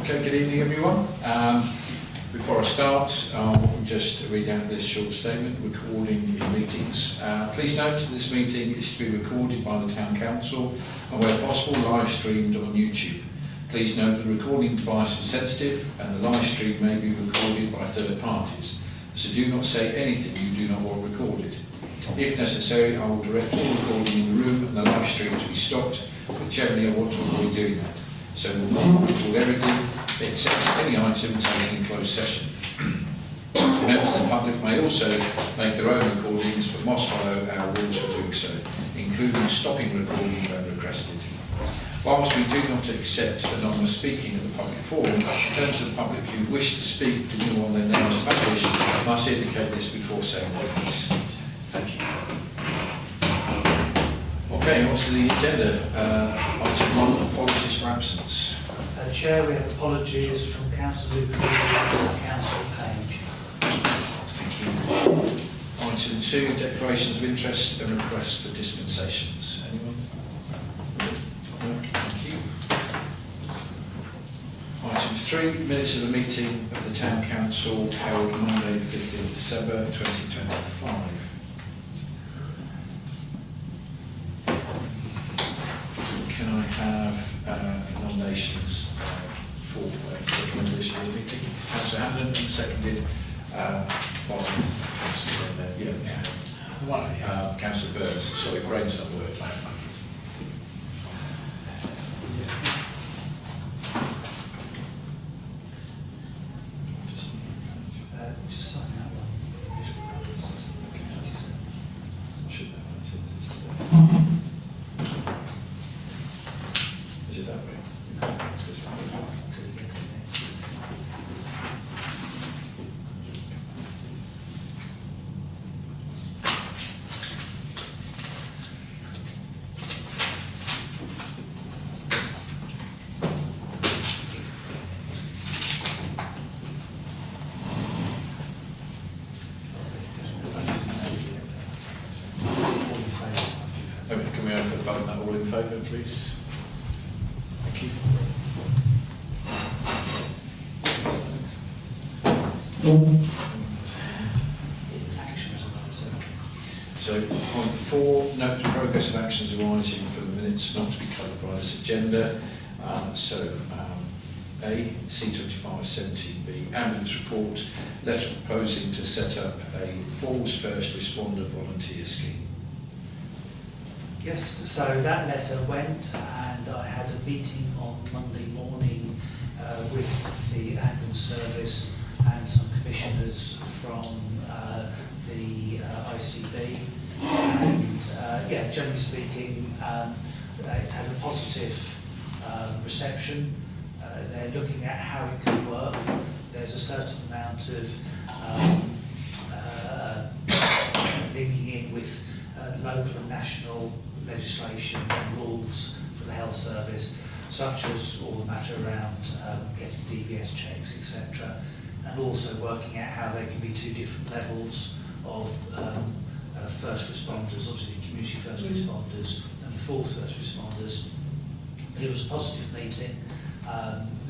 Okay, good evening everyone. Before I start, I'll just read out this short statement, recording in meetings. Please note this meeting is to be recorded by the Town Council and where possible live streamed on YouTube. Please note the recording device is sensitive and the live stream may be recorded by third parties. So do not say anything you do not want recorded. If necessary, I will direct all recording in the room and the live stream to be stopped, but generally I want to avoid doing that. So we'll not record everything except any item taken in closed session. Members of the public may also make their own recordings but must follow our rules for doing so, including stopping recording when requested. Whilst we do not accept anonymous speaking in the public forum, members of the public who wish to speak to anyone their names are published must indicate this before saying their piece. Thank you. Okay, on to the agenda. Item 1, apologies for absence. Chair, we have apologies from Councillor Luke and Councillor Page. Thank you. Item 2, declarations of interest and requests for dispensations. Anyone? No? Thank you. Item 3, minutes of the meeting of the Town Council held Monday 15th December 2025. Can I have nominations for recommendation of the meeting? Councillor Hamden and seconded by Councillor Burns. Sorry, brain's not working. Just sign that one. Is it that way? Okay, can we have a vote that all in favour, please? Thank you. So, point 4, note the progress of actions arising from the minutes not to be covered by this agenda. A, C2517B, ambulance report, letter proposing to set up a Falls First Responder volunteer scheme. Yes, so that letter went and I had a meeting on Monday morning with the ambulance service and some commissioners from the ICB, and generally speaking it's had a positive reception. They're looking at how it could work. There's a certain amount of linking in with local and national legislation and rules for the health service, such as all the matter around getting DBS checks, etc., and also working out how there can be two different levels of first responders, obviously community first responders and the Falls first responders. But it was a positive meeting.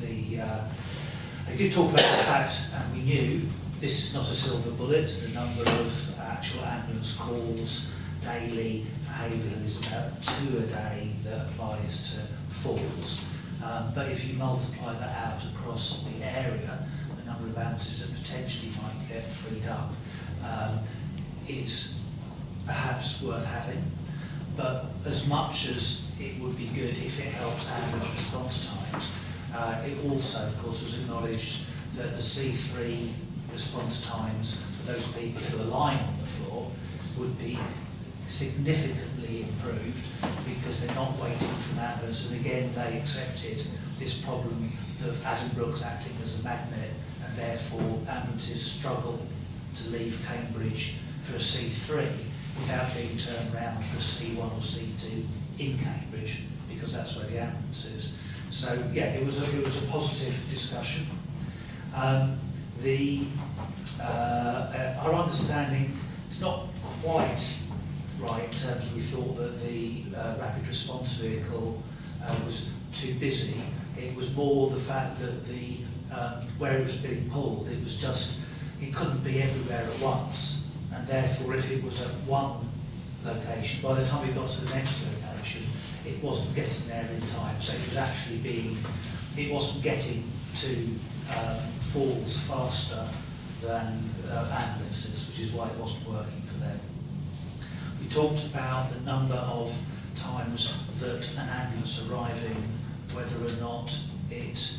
They did talk about the fact, and we knew this is not a silver bullet. The number of actual ambulance calls daily for Haverhill is about 2 a day that applies to Falls. But if you multiply that out across the area, the number of ambulances that potentially might get freed up is perhaps worth having. But as much as it would be good if it helps ambulance response times, it also, of course, was acknowledged that the C3 response times for those people who are lying on the floor would be significantly improved because they're not waiting for an ambulance, and again they accepted this problem of Addenbrooke's acting as a magnet, and therefore ambulances struggle to leave Cambridge for a C3 without being turned around for a C1 or C2 in Cambridge, because that's where the ambulance is. So yeah, it was a positive discussion. Our understanding, it's not quite right in terms of we thought that the rapid response vehicle was too busy It was more the fact that the where it was being pulled, it couldn't be everywhere at once, and therefore if it was at one location, by the time we got to the next location, it wasn't getting there in time. So it wasn't getting to falls faster than ambulances, which is why it wasn't working for them. We talked about the number of times that an ambulance arriving, whether or not it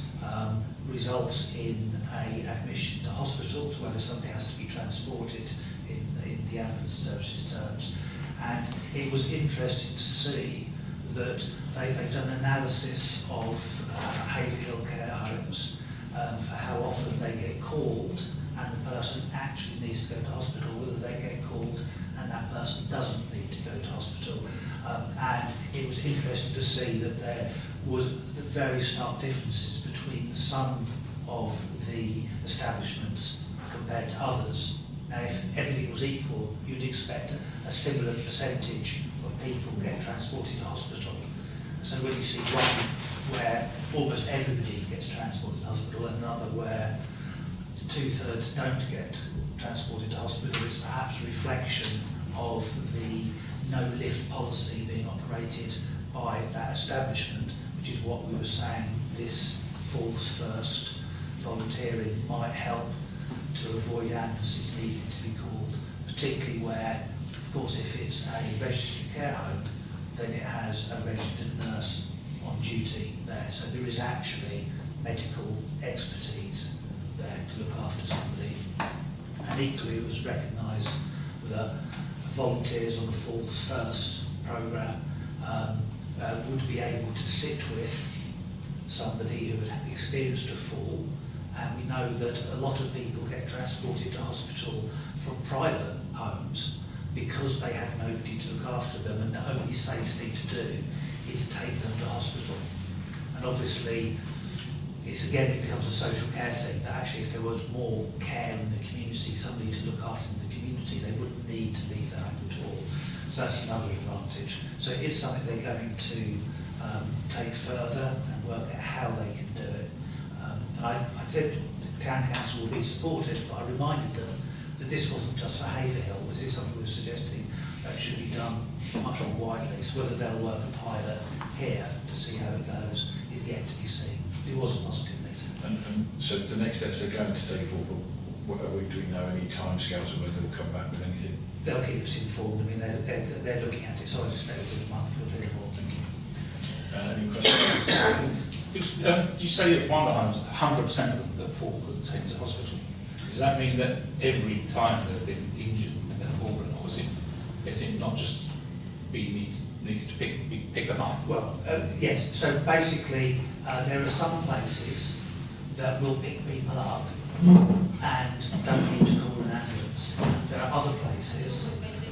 results in an admission to hospital, so whether somebody has to be transported in the ambulance services terms. And it was interesting to see that they've done an analysis of Haverhill care homes for how often they get called and the person actually needs to go to hospital, whether they get called and that person doesn't need to go to hospital. And it was interesting to see that there was the very stark differences between some of the establishments compared to others. Now, if everything was equal, you'd expect a similar percentage of people get transported to hospital. So when you see one where almost everybody gets transported to hospital and another where 2/3 don't get transported to hospital, it's perhaps a reflection of the no-lift policy being operated by that establishment, which is what we were saying, this falls first volunteering might help to avoid ambulances needing to be called, particularly where, of course, if it's a registered care home, then it has a registered nurse on duty there. So there is actually medical expertise there to look after somebody. And equally, it was recognised that volunteers on the Falls First programme would be able to sit with somebody who had experienced a fall. And we know that a lot of people get transported to hospital from private homes because they have nobody to look after them, and the only safe thing to do is take them to hospital. And obviously, it becomes a social care thing, that actually if there was more care in the community, somebody to look after in the community, they wouldn't need to leave their home at all. So that's another advantage. So it is something they're going to take further and work out how they can do it. And I said the Town Council will be supportive, but I reminded them that this wasn't just for Haverhill. Was this something we were suggesting that should be done much more widely? So whether they'll work a pilot here to see how it goes is yet to be seen. It was a positive meeting. And so the next steps they're going to take forward, do we know any timescales or whether they'll come back with anything? They'll keep us informed. I mean, they're looking at it, so I just expect within a month we'll hear more. Thank you. Any questions? You say that one of the homes, 100% of them that fall were taken to hospital. Does that mean that every time they've been injured and they've fallen, or is it not just needed to pick them up? Well, yes. So basically, there are some places that will pick people up and don't need to call an ambulance. There are other places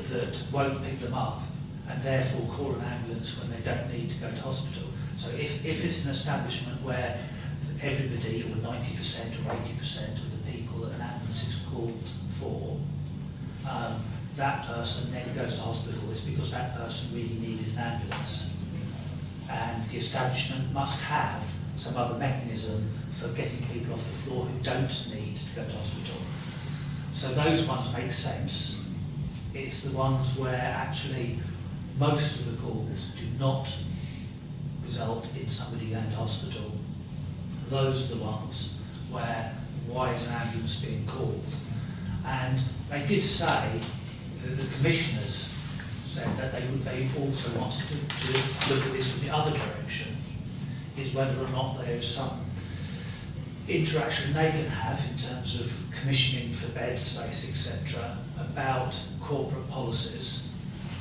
that won't pick them up and therefore call an ambulance when they don't need to go to hospital. So if it's an establishment where everybody, or 90% or 80% of the people that an ambulance is called for, that person then goes to hospital, it's because that person really needed an ambulance. And the establishment must have some other mechanism for getting people off the floor who don't need to go to hospital. So those ones make sense. It's the ones where actually most of the calls do not result in somebody going to hospital. Those are the ones where, why is an ambulance being called? And they did say, the commissioners said that they also wanted to look at this from the other direction, is whether or not there is some interaction they can have in terms of commissioning for bed space, etc., about corporate policies,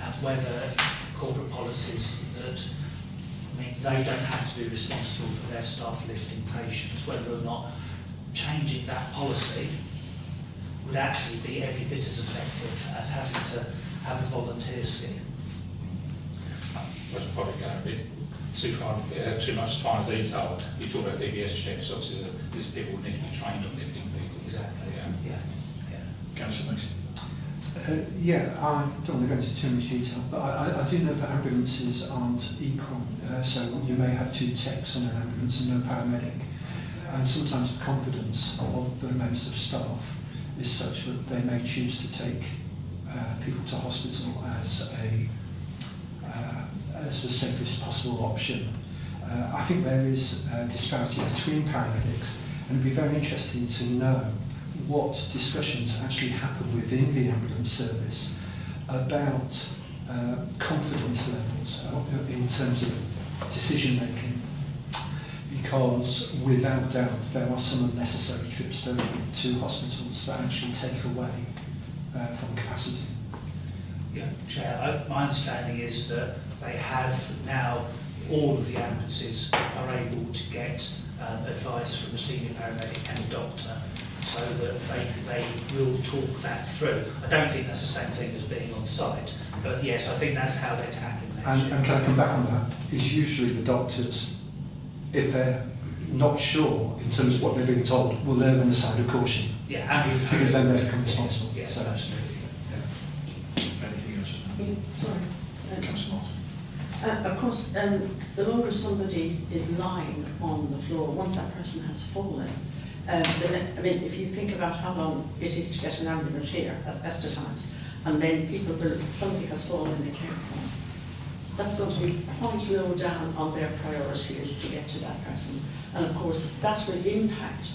and whether corporate policies that, I mean, they don't have to be responsible for their staff lifting patients, whether or not changing that policy would actually be every bit as effective as having to have a volunteer scheme. That's probably going a bit too much time detail. You talk about DBS checks, obviously these people need to be trained on lifting people. Exactly. Yeah. Yeah. Councillor Mason. Yeah, I don't want to go into too much detail, but I do know that ambulances aren't equal. So you may have 2 techs on an ambulance and no paramedic. And sometimes the confidence of the members of staff is such that they may choose to take people to hospital as the safest possible option. I think there is a disparity between paramedics, and it'd be very interesting to know what discussions actually happen within the ambulance service about confidence levels in terms of decision making, because without doubt there are some unnecessary trips to hospitals that actually take away from capacity. Yeah, Chair, my understanding is that they have now, all of the ambulances are able to get advice from a senior paramedic and a doctor, so that they will talk that through. I don't think that's the same thing as being on site, but yes, I think that's how they're tackling that. And can I come back on that? It's usually the doctors, if they're not sure in terms of what they're being told, will err on the side of caution. Yeah, because then they become responsible. Yeah, so, absolutely. Anything else? Yeah, sorry. Councillor Martin. Of course, the longer somebody is lying on the floor, once that person has fallen, I mean, if you think about how long it is to get an ambulance here at best of times, and then somebody has fallen in a care home, that's going to be quite low down on their priority list to get to that person. And of course, that will impact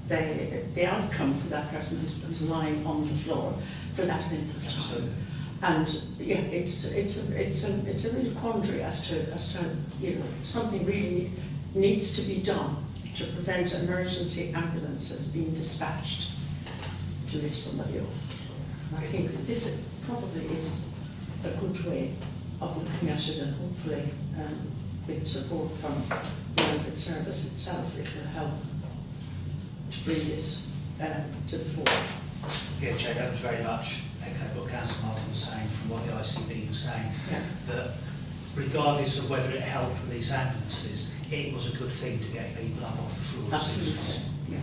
the outcome for that person who's lying on the floor for that length of time. Absolutely. And yeah, it's a real quandary as to something really needs to be done to prevent emergency ambulances being dispatched to lift somebody off. And I think that this probably is a good way of looking at it, and hopefully with support from the ambulance service itself, it will help to bring this to the fore. Yeah, Chair, that was very much echo what Councillor Martin was saying, from what the ICB was saying, that regardless of whether it helped release ambulances, it was a good thing to get people up off the floor. Absolutely. Yeah.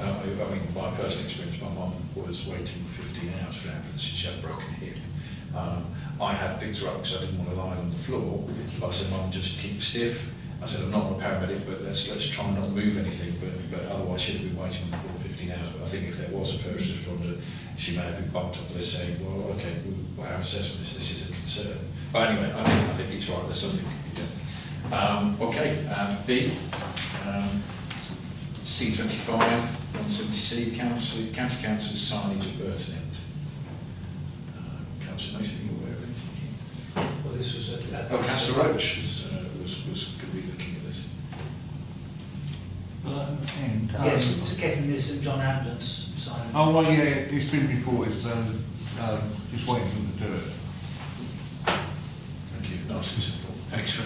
I mean, my personal experience, my mum was waiting 15 hours for an ambulance. She had a broken hip. I had picked her up because I didn't want to lie on the floor. But I said, Mum, just keep stiff. I said, I'm not a paramedic, but let's try and not move anything. But otherwise, she'd have been waiting on the floor 15 hours. But I think if there was a first responder, she may have been bumped up the list saying, well, okay, our assessment is this is a concern. But anyway, I think it's right. There's something we can do. Okay, B, C25, 170C, County Council's signage at Burton End. Councillor Mason, are you aware of anything? Well, this was Councillor Roach was going to be looking at this. yes, to getting this St John ambulance signed. Oh, well, yeah, it's been reported, so just waiting for them to do it. Thank you. Nice and simple. Thanks for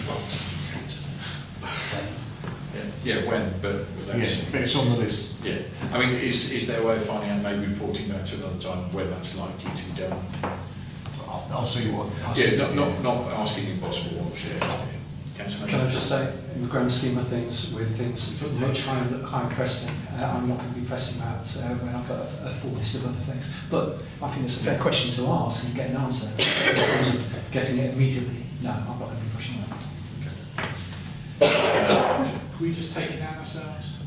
yeah, when, but that's... Yeah, but it's on the list. Yeah. I mean, is there a way of finding out, maybe reporting that to another time, when that's likely to be done? I'll see what... Not asking impossible ones, yeah. Can I just say, in the grand scheme of things, with things much higher pressing, I'm not going to be pressing that when I've got a full list of other things. But I think it's a fair question to ask and get an answer. In terms of getting it immediately, no, I'm not going to be pushing that. Could we just take it down ourselves?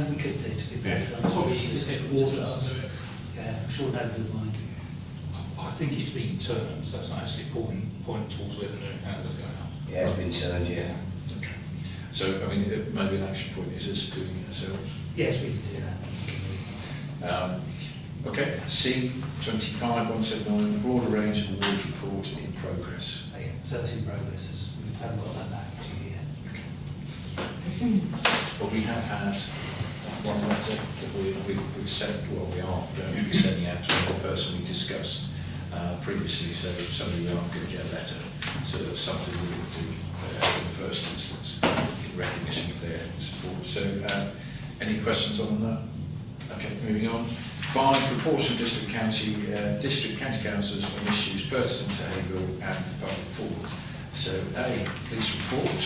We could do, to be perfectly honest. Probably easier to water us. Yeah, I'm sure nobody would mind. I think it's been turned, so it's not actually pointing towards where the new houses are going up. Yeah, it's been turned, yeah. Okay. So, I mean, maybe an action point is us doing it ourselves. Yes, we could do that. Okay, C25, 179, broader range of awards report in progress. Oh, yeah, so that's in progress. We haven't got that back to you yet. But we have had one letter that we've sent, well, we are going to be sending out to another person we discussed previously, so somebody we are going to get a letter. So that's something we would do in the first instance, in recognition of their support. So, any questions on that? Okay, moving on. 5, reports from district county councillors on issues pertinent to Haverhill and the public forum. So, A, police report,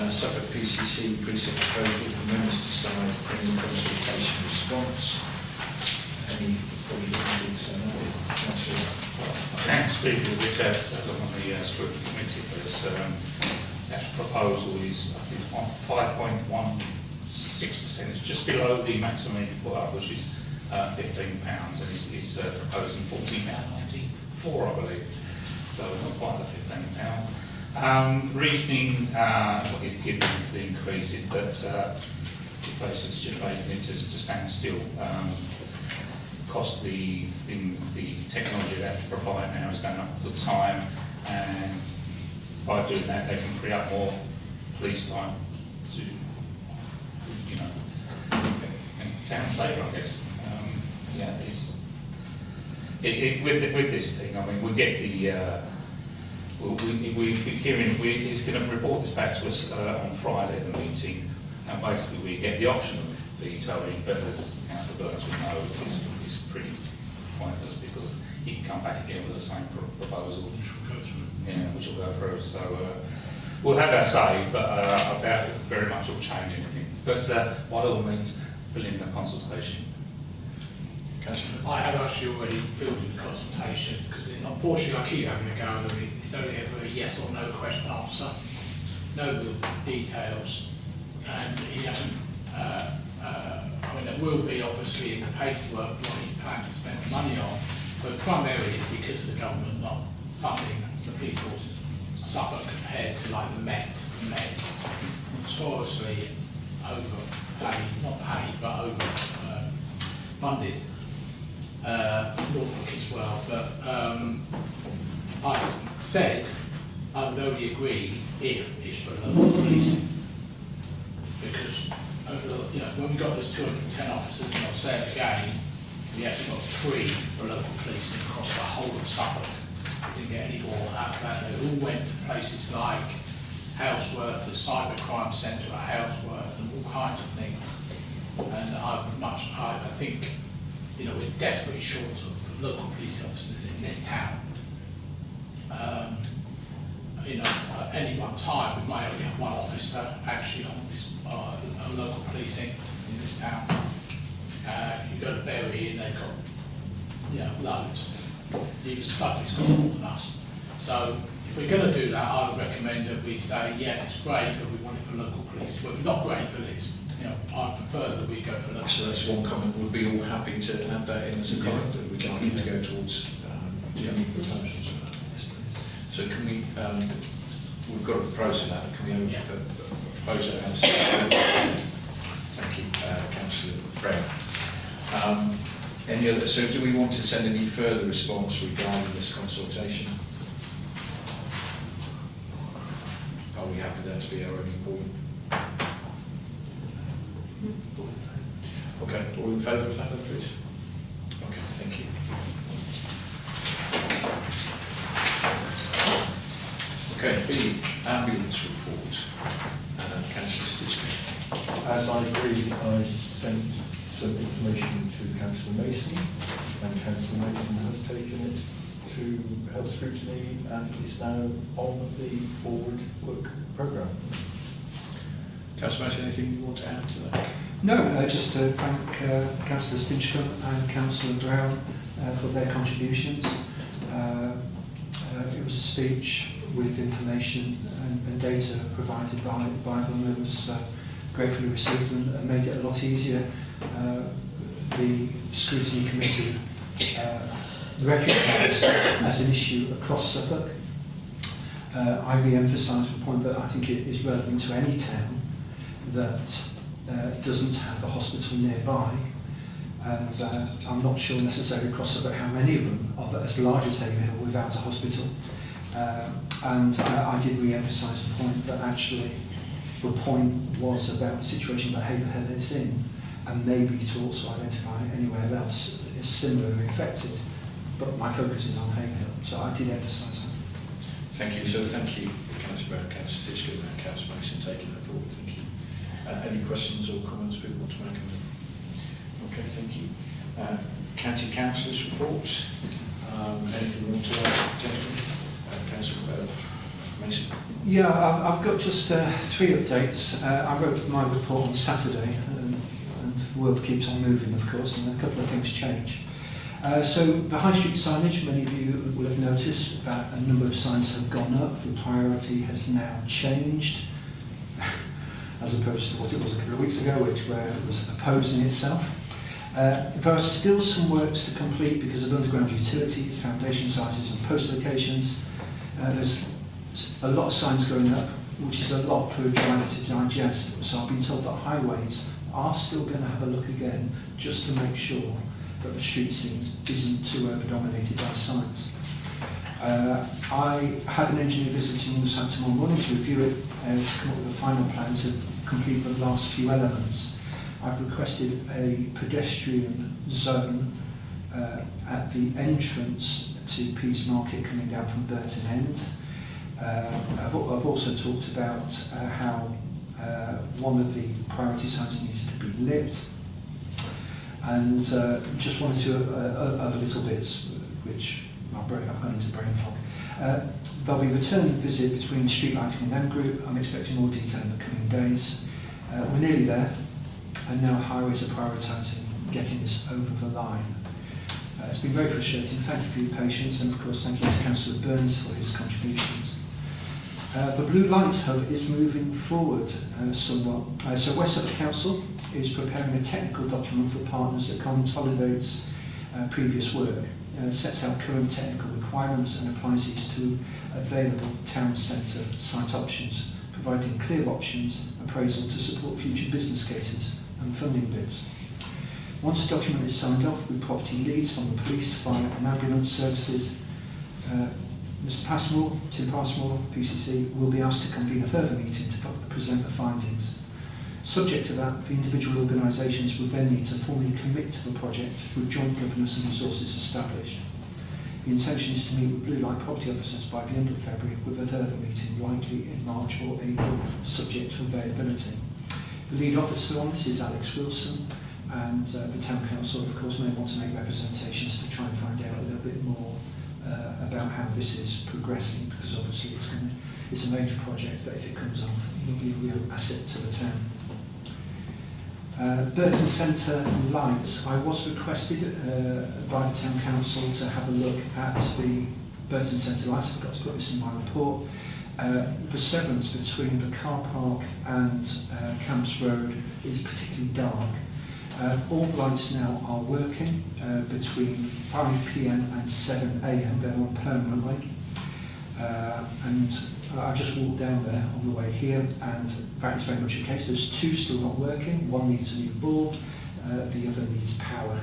Suffolk PCC precinct proposal for members to decide any consultation response. Any probably didn't so no. I can speak with this as I'm on the scrutiny committee, but the actual proposal is, I think, 5.16%. It's just below the maximum you can put up, which is £15, and he's proposing £14.94, I believe. So not quite the £15. Reasoning what he's given the increase is that basically it's just raising it to stand still. Cost the things, the technology they have to provide now is going up all the time, and by doing that they can free up more police time to, you know, and town safer, I guess. Yeah, with this thing, I mean, we get the he's going to report this back to us on Friday at the meeting, and basically we get the option of vetoing, but as Councillor Burns will know, it's pretty pointless because he can come back again with the same proposal, which will go through. Yeah, which will go through. So we'll have our say, but I doubt it very much will change anything. But by all means, fill in the consultation. I have actually already filled in the consultation because unfortunately I keep having a go at them. It's only ever a yes or no question answer, no real details, and he hasn't. I mean, there will be obviously in the paperwork what he's planning to spend the money on, but primarily because of the government not funding the police forces Suffolk compared to like the Met. The Met notoriously overpaid, not paid, but over funded. Norfolk as well, but I said I would only agree if it's for local policing, because over the, when we got those 210 officers, and I'll say it again, we actually got 3 for local policing across the whole of Suffolk. We didn't get any more out of that. They all went to places like Halesworth, the cybercrime centre at Halesworth, and all kinds of things. And I think, we're desperately short of local police officers in this town. At any one time, we might only have one officer actually on local policing in this town. You go to Bury and they've got, loads. Even Suffolk's got more than us. So if we're going to do that, I would recommend that we say, yeah, it's great, but we want it for local police. But it's not great, but it's, I prefer that we go for local. So that's one comment. We'll be all happy to add that in as a comment that we'd like to go towards any proposals. So can we, we've got a proposal now, can we have a proposal as thank you, Councillor Brown. Any other, so do we want to send any further response regarding this consultation? Are we happy that to be our only point? Okay, all in favour of that, please? Okay, thank you. Okay, the ambulance report. Councillor Stitchman. As I agreed, I sent some information to Councillor Mason, and Councillor Mason has taken it to health scrutiny and is now on the forward work programme. Councillor Mason, anything you want to add to that? No, just to thank Councillor Stinchcombe and Councillor Brown for their contributions. It was a speech with information and data provided by them that was gratefully received and made it a lot easier. The scrutiny committee recognised as an issue across Suffolk. I re-emphasised the point that I think it is relevant to any town that doesn't have a hospital nearby, and I'm not sure necessarily across Suffolk how many of them are as large as Haverhill without a hospital. And I did re-emphasise the point that actually the point was about the situation that Haverhill is in, and maybe to also identify anywhere else is similarly affected. But my focus is on Haverhill, so I did emphasise that. Thank you. So thank you, Councillor Brown, Councillor Stitchcombe and Councillor Mason taking that forward. Thank you. Any questions or comments people want to make on that? Okay, thank you. County Councillors' report. Anything you want to add, gentlemen? Councillor Mason. Yeah, I've got just 3 updates. I wrote my report on Saturday, and the world keeps on moving, of course, and a couple of things change. So the high street signage, many of you will have noticed that a number of signs have gone up. The priority has now changed, as opposed to what it was a couple of weeks ago, where it was opposing itself. There are still some works to complete because of underground utilities, foundation sizes and post locations. There's a lot of signs going up, which is a lot for a driver to digest. So I've been told that highways are still going to have a look again, just to make sure that the street scene isn't too over-dominated by signs. I have an engineer visiting the site tomorrow morning to review it and come up with a final plan to complete the last few elements. I've requested a pedestrian zone at the entrance to Pease Market coming down from Burton End. I've also talked about how one of the priority signs needs to be lit, and just wanted to other little bits which I've gone into brain fog. There'll be a return visit between street lighting and M Group. I'm expecting more detail in the coming days. We're nearly there, and now highways are prioritising getting this over the line. It's been very frustrating. Thank you for your patience, and of course thank you to Councillor Burns for his contributions. The Blue Light Hub is moving forward somewhat. So West Suffolk Council is preparing a technical document for partners that consolidates previous work, sets out current technical requirements and applies these to available town centre site options, providing clear options appraisal to support future business cases and funding bids. Once the document is signed off with property leads from the police, fire and ambulance services, Mr Passmore, Tim Passmore, PCC, will be asked to convene a further meeting to present the findings. Subject to that, the individual organisations will then need to formally commit to the project with joint governance and resources established. The intention is to meet with Blue Light property officers by the end of February, with a further meeting likely in March or April, subject to availability. The lead officer on this is Alex Wilson, and the Town Council, of course, may want to make representations to try and find out a little bit more about how this is progressing, because obviously it's a major project that if it comes off, will be a real asset to the town. Burton Centre lights. I was requested by the Town Council to have a look at the Burton Centre lights. I forgot to put this in my report. The severance between the car park and Camps Road is particularly dark. All lights now are working between 5 PM and 7 AM. They're on permanently. And I just walked down there on the way here, and that is very much the case. There's two still not working. One needs a new board, the other needs power.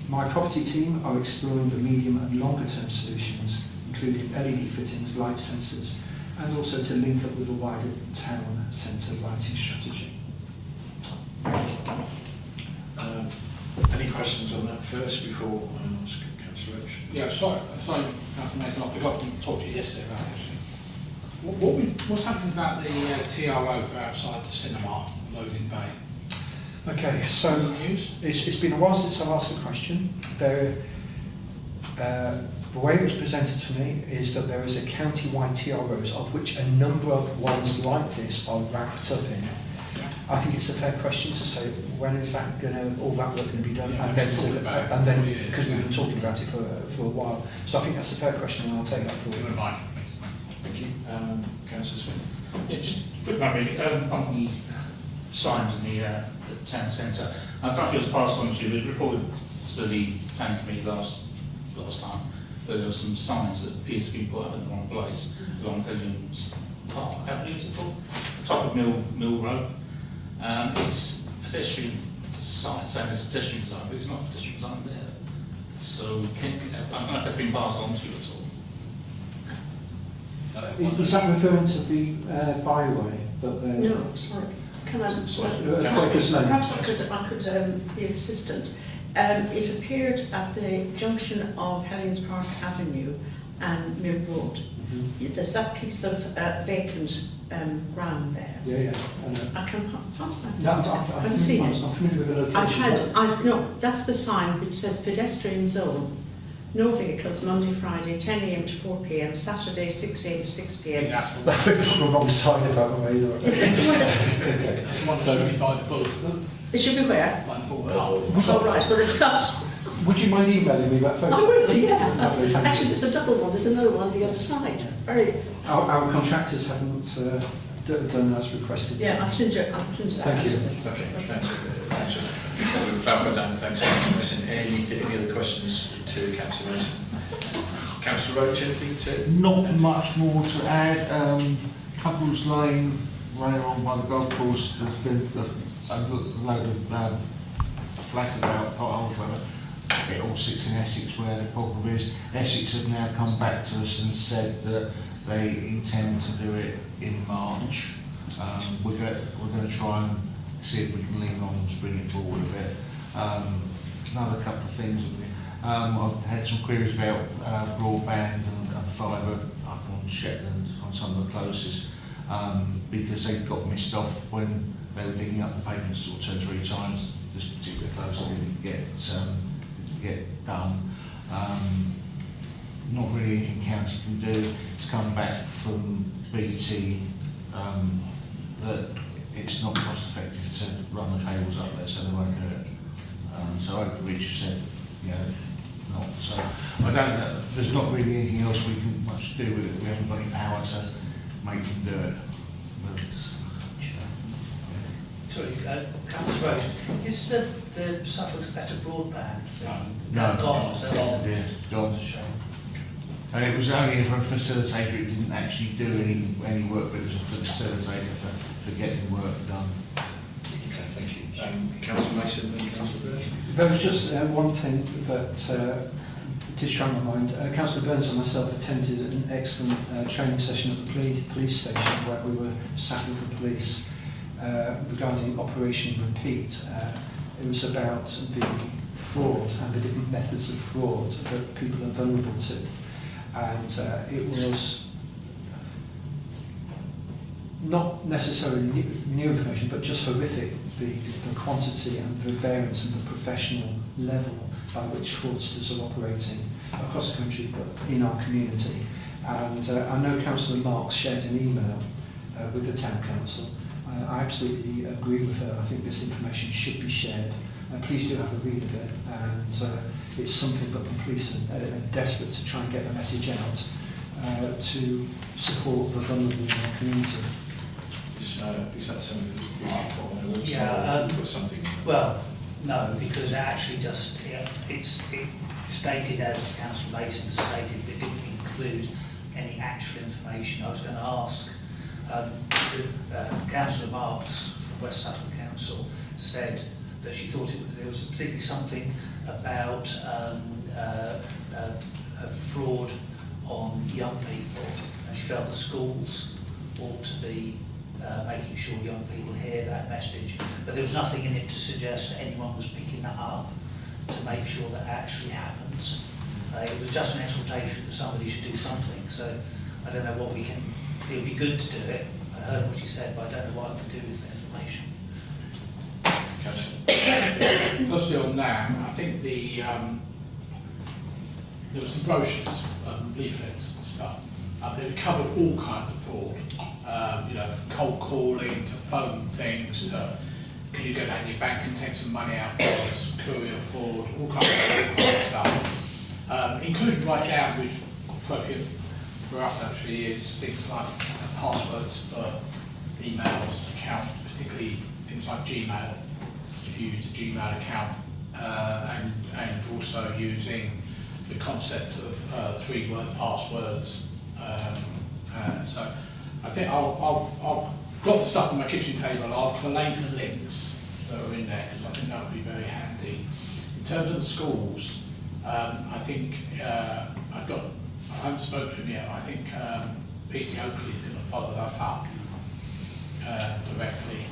My property team are exploring the medium and longer term solutions, including LED fittings, light sensors, and also to link up with a wider town centre lighting strategy. Any questions on that first before I ask Councillor Roach? Yeah, sorry, I forgot to talk to you yesterday about it. What's happening about the TRO for outside the cinema loading bay? Okay, so it's been a while since I've asked the question. The way it was presented to me is that there is a county-wide TROs, of which a number of ones like this are wrapped up in. I think it's a fair question to say, when is that all that work going to be done? Yeah, and then, because we've been talking about it for a while. So I think that's a fair question, and I'll take that forward. Thank you. Councillor Smith? Yeah, just a quick one really. On the signs in the town centre, I don't know if it was passed on to you, but reported to the planning committee last time that there were some signs that appears to be put up in the wrong place along Williams Park. How many was it called? Top of Mill Road. It's pedestrian sign, saying there's a pedestrian design, but it's not a pedestrian design there. So I don't know if that's been passed on to you at all. Is that referring to the byway? No, sorry. Can I? Perhaps I could be of assistance. It appeared at the junction of Helens Park Avenue and Mill Road. There's that piece of vacant ground there. Yeah. I can pass that. No, Have you seen it? I'm familiar with the location. No, that's the sign which says pedestrian zone No vehicles, Monday, Friday, 10 a.m. to 4 p.m, Saturday, 6 a.m. to 6 I think p.m. that's the I one. think it's on the wrong side of that way. Is this the one that That's the one that should be by the full. it should be where? By the full. Oh, right, well, it's not. Would you mind emailing me that photo? I will, yeah. Lovely, thank Actually, you. there's a double one. There's another one on the other side. Very. Our contractors haven't done as requested. Yeah, I'll send you that. Thank you. Okay, thanks. Thanks. We've clarified that. Thanks, Councillor Mason. Any other questions to Councillor Mason? Councillor Roach, anything to? Not much more to add. Couples Lane, right on by the golf course, there's been a load of flack about potholes, whether it all sits in Essex where the problem is. Essex have now come back to us and said that they intend to do it in March. We're going to try and see if we can lean on and bring it forward a bit. Another couple of things. I've had some queries about broadband and fibre up on Shetland, on some of the closest, because they got missed off when they were digging up the pavement sort of 2 or 3 times. This particular close didn't get done. Not really anything county can do. It's come back from BT that it's not cost effective to run the cables up there, so they won't do it. So Oakridge said, you know, not. So I don't know. There's not really anything else we can much do with it. We haven't got any power to make them do it. But, Sorry, Councillor Roach, is the Suffolk's Better Broadband thing No, gone? Is that gone? yeah, gone. That's a shame. And it was only for a facilitator, it didn't actually do any work, but it was a facilitator for getting work done. Okay, thank you. Councillor Mason and Councillor Third. There was just one thing that did strike my mind. Councillor Burns and myself attended an excellent training session at the police station where we were sat with the police regarding Operation Repeat. It was about the fraud and the different methods of fraud that people are vulnerable to. And it was not necessarily new information, but just horrific, the quantity and the variance and the professional level by which fraudsters are operating across the country, but in our community. And I know Councillor Marks shared an email with the Town Council. I absolutely agree with her. I think this information should be shared. Please do have a read of it. And it's something that the police are desperate to try and get the message out to support the vulnerable in our community. Is that something that you might put on the website? Yeah, Put something in? Well, no, because it actually just, it's stated as Councillor Mason has stated, but it didn't include any actual information. I was going to ask, Councillor Marks from West Suffolk Council said that she thought there was particularly something about fraud on young people, and she felt the schools ought to be making sure young people hear that message. But there was nothing in it to suggest that anyone was picking that up to make sure that actually happens. It was just an exhortation that somebody should do something. So I don't know what we can. It would be good to do it. I heard what she said, but I don't know what I can do with the information. Firstly on that, I think there were some brochures, leaflets and stuff. They covered all kinds of fraud. You know, from cold calling to phone things to can you go down your bank and take some money out for us, courier fraud, all kinds of stuff. Including right down, which appropriate for us actually is things like passwords for emails, accounts, particularly things like Gmail. If you use a Gmail account, and also using the concept of 3-word passwords. So I think I've got the stuff on my kitchen table. I'll collate the links that are in there because I think that would be very handy. In terms of the schools, I think I haven't spoken to him yet. I think PC Oakley is going to follow that up directly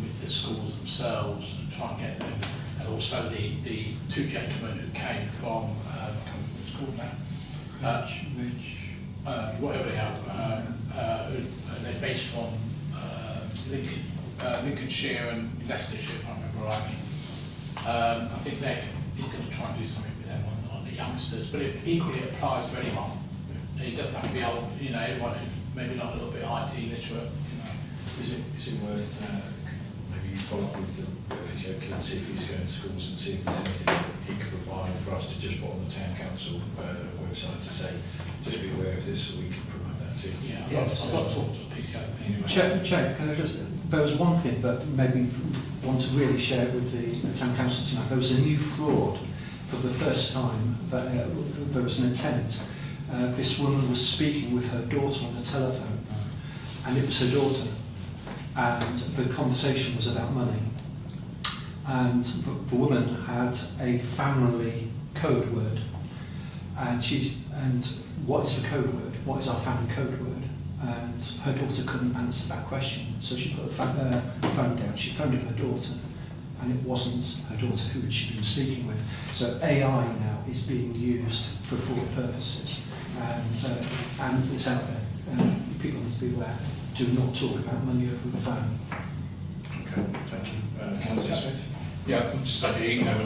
with the schools themselves and try and get them, and also the 2 gentlemen who came from what's called now, whatever they are, they're based from Lincolnshire and Leicestershire, if I remember rightly. I think he's going to try and do something with them on the youngsters, but it equally applies to anyone. It doesn't have to be old, you know, anyone who's maybe not a little bit IT literate, you know. Is it worth maybe you follow up with the physio kid and see if he's going to schools and see if there's anything that he could provide for us to just put on the town council website to say, just be aware of this so we can promote that too. Yeah, I've got to talk to the PCO anyway. Chair, can I just, there was one thing that maybe want to really share with the town council tonight. There was a new fraud for the first time that there was an attempt. This woman was speaking with her daughter on the telephone, and it was her daughter, and the conversation was about money. And the woman had a family code word, and what is the code word? What is our family code word? And her daughter couldn't answer that question, so she put the phone down. She phoned up her daughter, and it wasn't her daughter who she'd been speaking with. So AI now is being used for fraud purposes, and it's out there. People need to be aware. Do not talk about money over the phone. Okay, thank you. Councillor Smith? Yeah, I'm just saying, you know,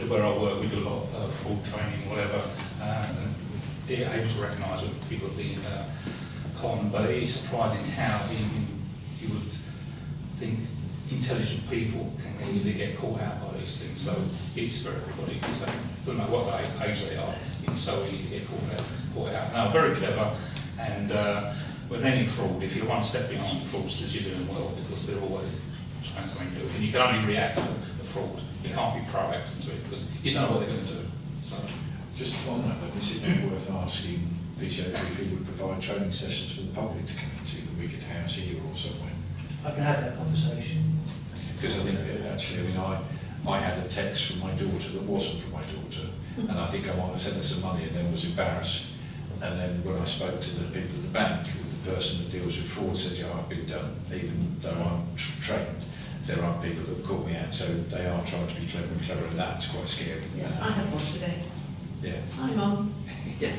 where I work, we do a lot of fraud training, whatever, and it aims to recognise when people are being con, but it is surprising how you would think intelligent people can easily get caught out by these things. So it's for everybody. So no matter what age they are, it's so easy to get caught out. Now, very clever, and with any fraud, if you're one step behind fraudsters, you're doing well, because they're always trying something new, and you can only react to the fraud. You can't be proactive to it because you don't know what they're going to do. So, just on that, then, is it worth asking PCO if he would provide training sessions for the public to come into the week at house here or somewhere? I can have that conversation. Because I think actually, I had a text from my daughter that wasn't from my daughter, and I think I wanted to send her some money and then was embarrassed. And then when I spoke to the people at the bank, the person that deals with fraud says, yeah, I've been done, even though I'm trained. There are people that have caught me out, so they are trying to be clever and clever, and that's quite scary. Yeah, I had one today. Yeah. Hi, Mum. Yeah.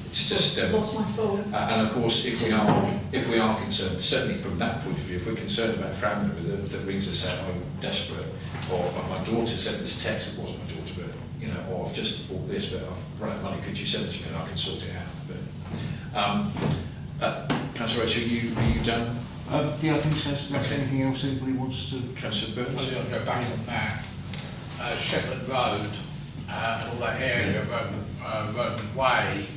It's just. What's my fault? And of course, if we are concerned, certainly from that point of view, if we're concerned about a family member that rings us out, I'm desperate, or my daughter sent this text, it wasn't my daughter, but you know, or I've just bought this, but I've run out of money. Could you send it to me and I can sort it out? But Councillor Rachel, are you done? Yeah, I think so. If there's anything else anybody wants to... Councillor Burns? I was going to go back on that. Shetland Road and all that area, Roman Way,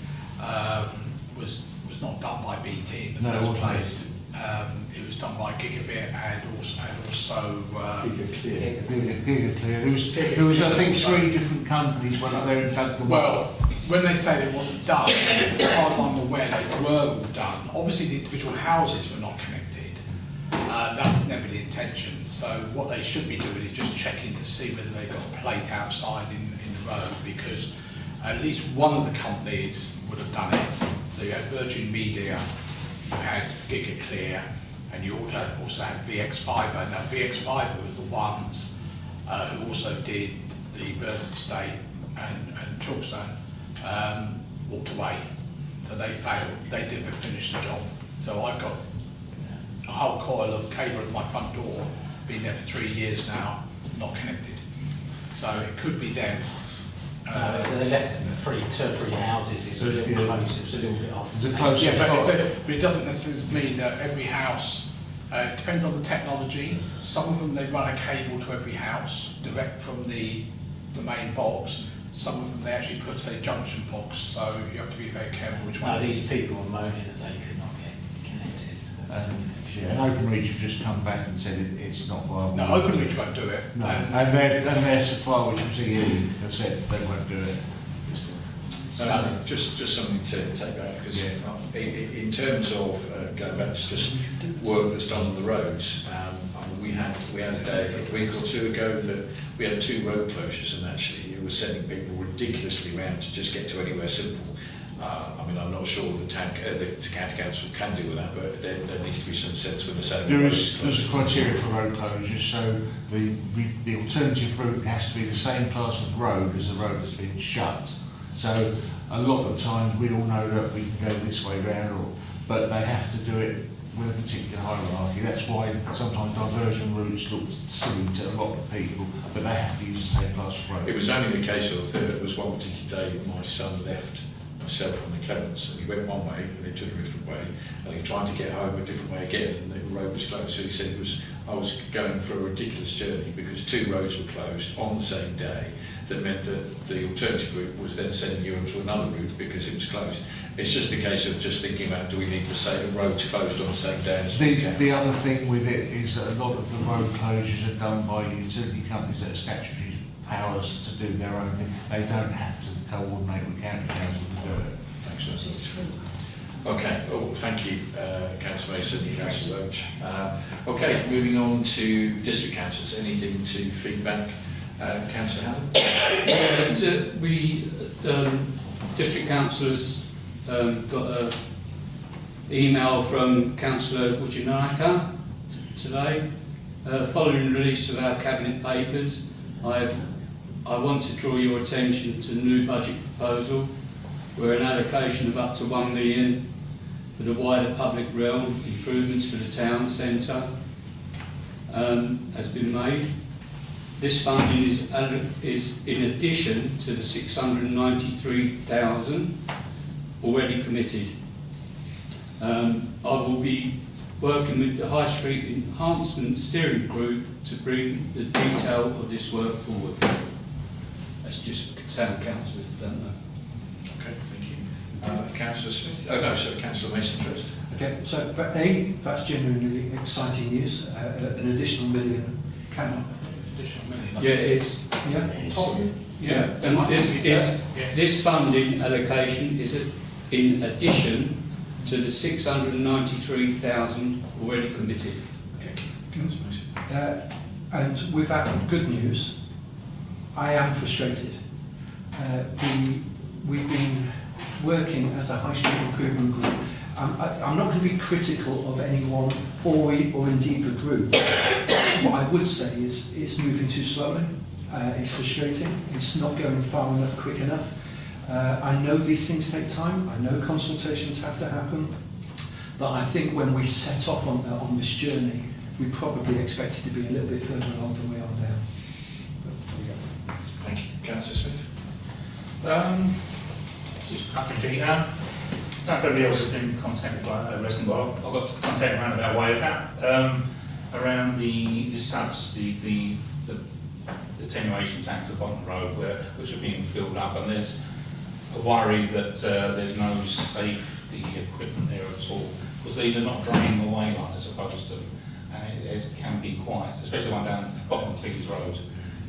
was not done by BT in the first place. It was done by Gigabit and also Gigaclear. There was I think 3 different companies went up there and cut the well, when they say it wasn't done, as far as I'm aware, they were all done. Obviously, the individual houses were not connected. That was never the intention. So what they should be doing is just checking to see whether they've got a plate outside in the road, because at least one of the companies would have done it. So you had Virgin Media, you had Gigaclear, and you also had VX Fibre. Now VX Fibre was the ones who also did the Burns Estate and Chalkstone, walked away. So they failed, they didn't finish the job. So I've got a whole coil of cable at my front door, been there for 3 years now, not connected. So it could be them. So they left them 2 or 3 houses. It was a little close. It was a little bit off. Is it close? Yeah, but it doesn't necessarily mean that every house. It depends on the technology. Some of them they run a cable to every house direct from the main box. Some of them they actually put a junction box. So you have to be very careful which one. No, these people were moaning that they could not get connected. Yeah, and OpenReach have just come back and said it's not viable. No, OpenReach won't do it. No, and their supplier, which was EE, have said they won't do it. Just something to take back, because in terms of going back to just work that's done on the roads, we had a day a week or 2 ago that we had 2 road closures, and actually it was sending people ridiculously around to just get to anywhere simple. I mean, I'm not sure the county council can deal with that, but there needs to be some sense when they're saying there's a criteria for road closures, so the alternative route has to be the same class of road as the road that's been shut. So a lot of the times we all know that we can go this way round, but they have to do it with a particular hierarchy. That's why sometimes diversion routes look silly to a lot of people, but they have to use the same class of road. It was only a case of there was one particular day when my son left myself from the Clements, and he went one way and he took a different way, and he tried to get home a different way again, and the road was closed. So he said I was going for a ridiculous journey because 2 roads were closed on the same day. That meant that the alternative route was then sending you onto another route because it was closed. It's just a case of just thinking about, do we need to say the road's closed on the same day as the other thing with it is that a lot of the road closures are done by utility companies that have statutory powers to do their own thing. They don't have to coordinate with county council to do it. Thanks, John. Okay, oh, thank you, Councillor Mason and Councillor Roach. Okay, moving on to district councillors. Anything to feedback? Councillor Hannah? We, district councillors, got an email from Councillor Butchinaka today. Following the release of our cabinet papers, I want to draw your attention to the new budget proposal, where an allocation of up to 1 million for the wider public realm improvements for the town centre has been made. This funding is in addition to the 693,000 already committed. I will be working with the High Street Enhancement Steering Group to bring the detail of this work forward. That's just town councillors, don't know. Okay, thank you. Councillor Smith? Oh no, sorry, Councillor Mason first. Okay, so that's genuinely exciting news. An additional £1 million can. Yeah, it is. Yeah. Yeah, and this funding allocation is in addition to the 693,000 already committed. Okay, Councillor Mason. And with that good news, I am frustrated. We've been working as a high street improvement group. I'm not going to be critical of anyone or indeed the group. What I would say is it's moving too slowly. It's frustrating. It's not going far enough, quick enough. I know these things take time. I know consultations have to happen. But I think when we set off on this journey, we probably expected to be a little bit further along than we are now. But there we go. Thank you. Councillor Smith? Just happy to not everybody else has been contacted by Resident, but I've got contact around about way about around the attenuation tanks at Bottom Road, which are being filled up, and there's a worry that there's no safety equipment there at all, because these are not draining away like they're supposed to, and it can be quiet, especially one down Bottom Cleves Road.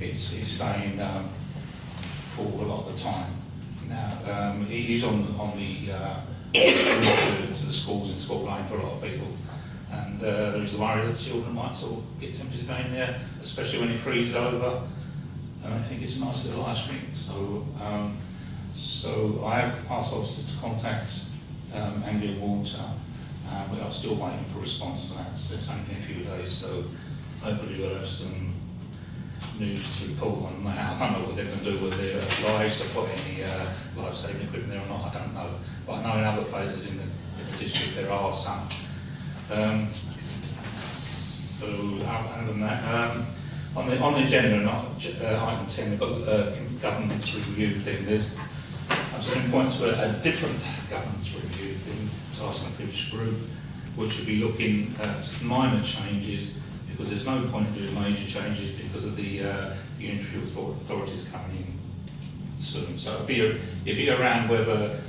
It's staying full a lot of the time. Now, it is on the to the schools in School Lane for a lot of people, and there is a worry that children might sort of get tempted going there, especially when it freezes over. And I think it's a nice little ice cream. So I have asked officers to contact Anglian Water. We are still waiting for a response to that. It's only been a few days, so hopefully we'll have some news to report on that. I don't know what they're going to do with their lives, to put any life-saving equipment there or not, I don't know. But I know in other places in the district there are some. So other than that, on the agenda, item 10, we've got the governance review thing. I'm sending points to a different governance review thing, task and finish group, which should be looking at minor changes, because there's no point in doing major changes because of the unitary authorities coming in soon. So it'd be around whether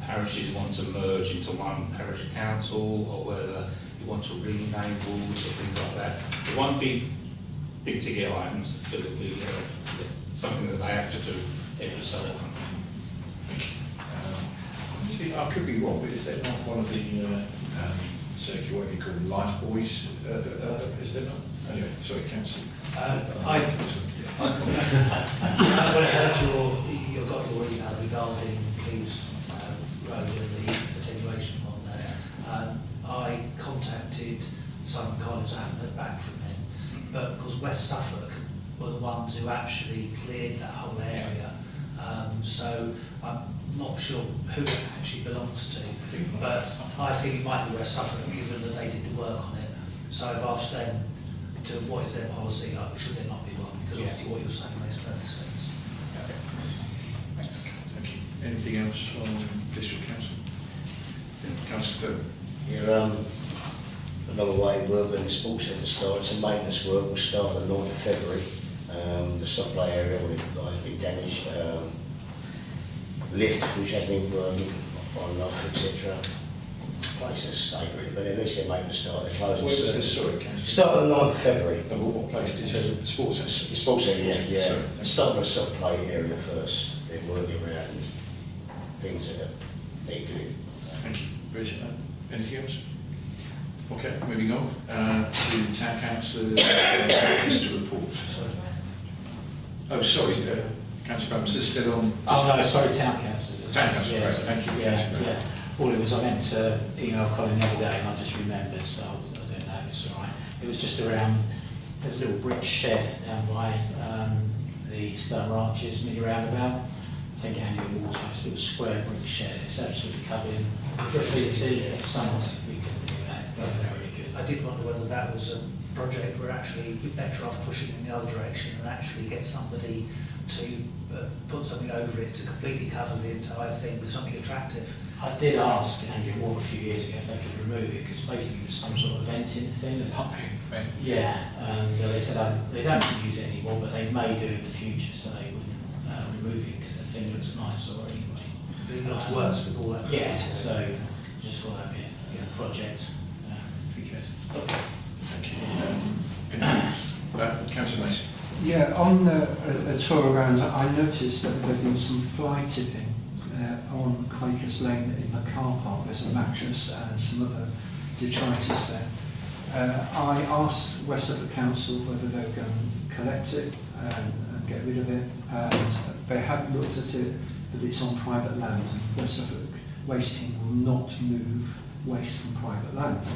parishes want to merge into one parish council, or whether you want to rename wards or things like that. It won't be big ticket items, but it'll be something that they have to do every so often. I could be wrong, but is there not one of the what you call life buoys? Is there not? Anyway, sorry, Councillor. When I heard your email regarding Cleves Road and the attenuation on there, I contacted Simon Collins. I haven't heard back from him, but of course West Suffolk were the ones who actually cleared that whole area. So I'm not sure who it actually belongs to, but I think it might be West Suffolk, given that they did the work on it. So I've asked them to what is their policy, should there not be one, because obviously what you're saying makes perfect sense. Okay. Thanks. Thank you. Anything else on District Council? Councillor Phil. Yeah, another way work when the sports centre starts, and maintenance work will start on the 9th of February. The soft play area has been damaged. Lift, which has been working on and off, etc. Place has stayed really, but at least they're making a start. They're closing. Where was this, sorry, Councillor? Start on the 9th of February. No, what place did you say? The sports centre? The sports area, yeah. Sorry. Start on the soft play area first, then working around things that they do. Thank you. Bridget, anything else? Okay, moving on to Town Councillor's office report. Oh, sorry, Councillor Bams is still on. Oh no, sorry, Town Councillors. Town Councillor, Yes. right, thank you. Yeah. All it was, I meant to email Colin the other day and I just remembered, so I don't know if it's all right. It was just around, there's a little brick shed down by the Stone Ranches mini roundabout. I think Andy Water, it's a little square brick shed. It's absolutely covered in graffiti. Someone, we can do that. That's very good. I did wonder whether that was a project we're actually better off pushing in the other direction and actually get somebody to put something over it to completely cover the entire thing with something attractive. I did ask Andy Water a few years ago if they could remove it, because basically it was some sort of venting thing. The pumping thing. Yeah, and they said they don't use it anymore, but they may do in the future, so they would remove it because the thing looks nicer anyway. But it looks worse with all that. Yeah, so just thought that'd be a project if we could. Okay. Thank you. Anything else? Councillor Mason. Yeah, on a tour around, I noticed that there had been some fly tipping on Quakers Lane in the car park. There's a mattress and some other detritus there. I asked West Suffolk Council whether they were going to collect it and get rid of it, and they had looked at it, but it's on private land, and West Suffolk Waste Team will not move waste from private land.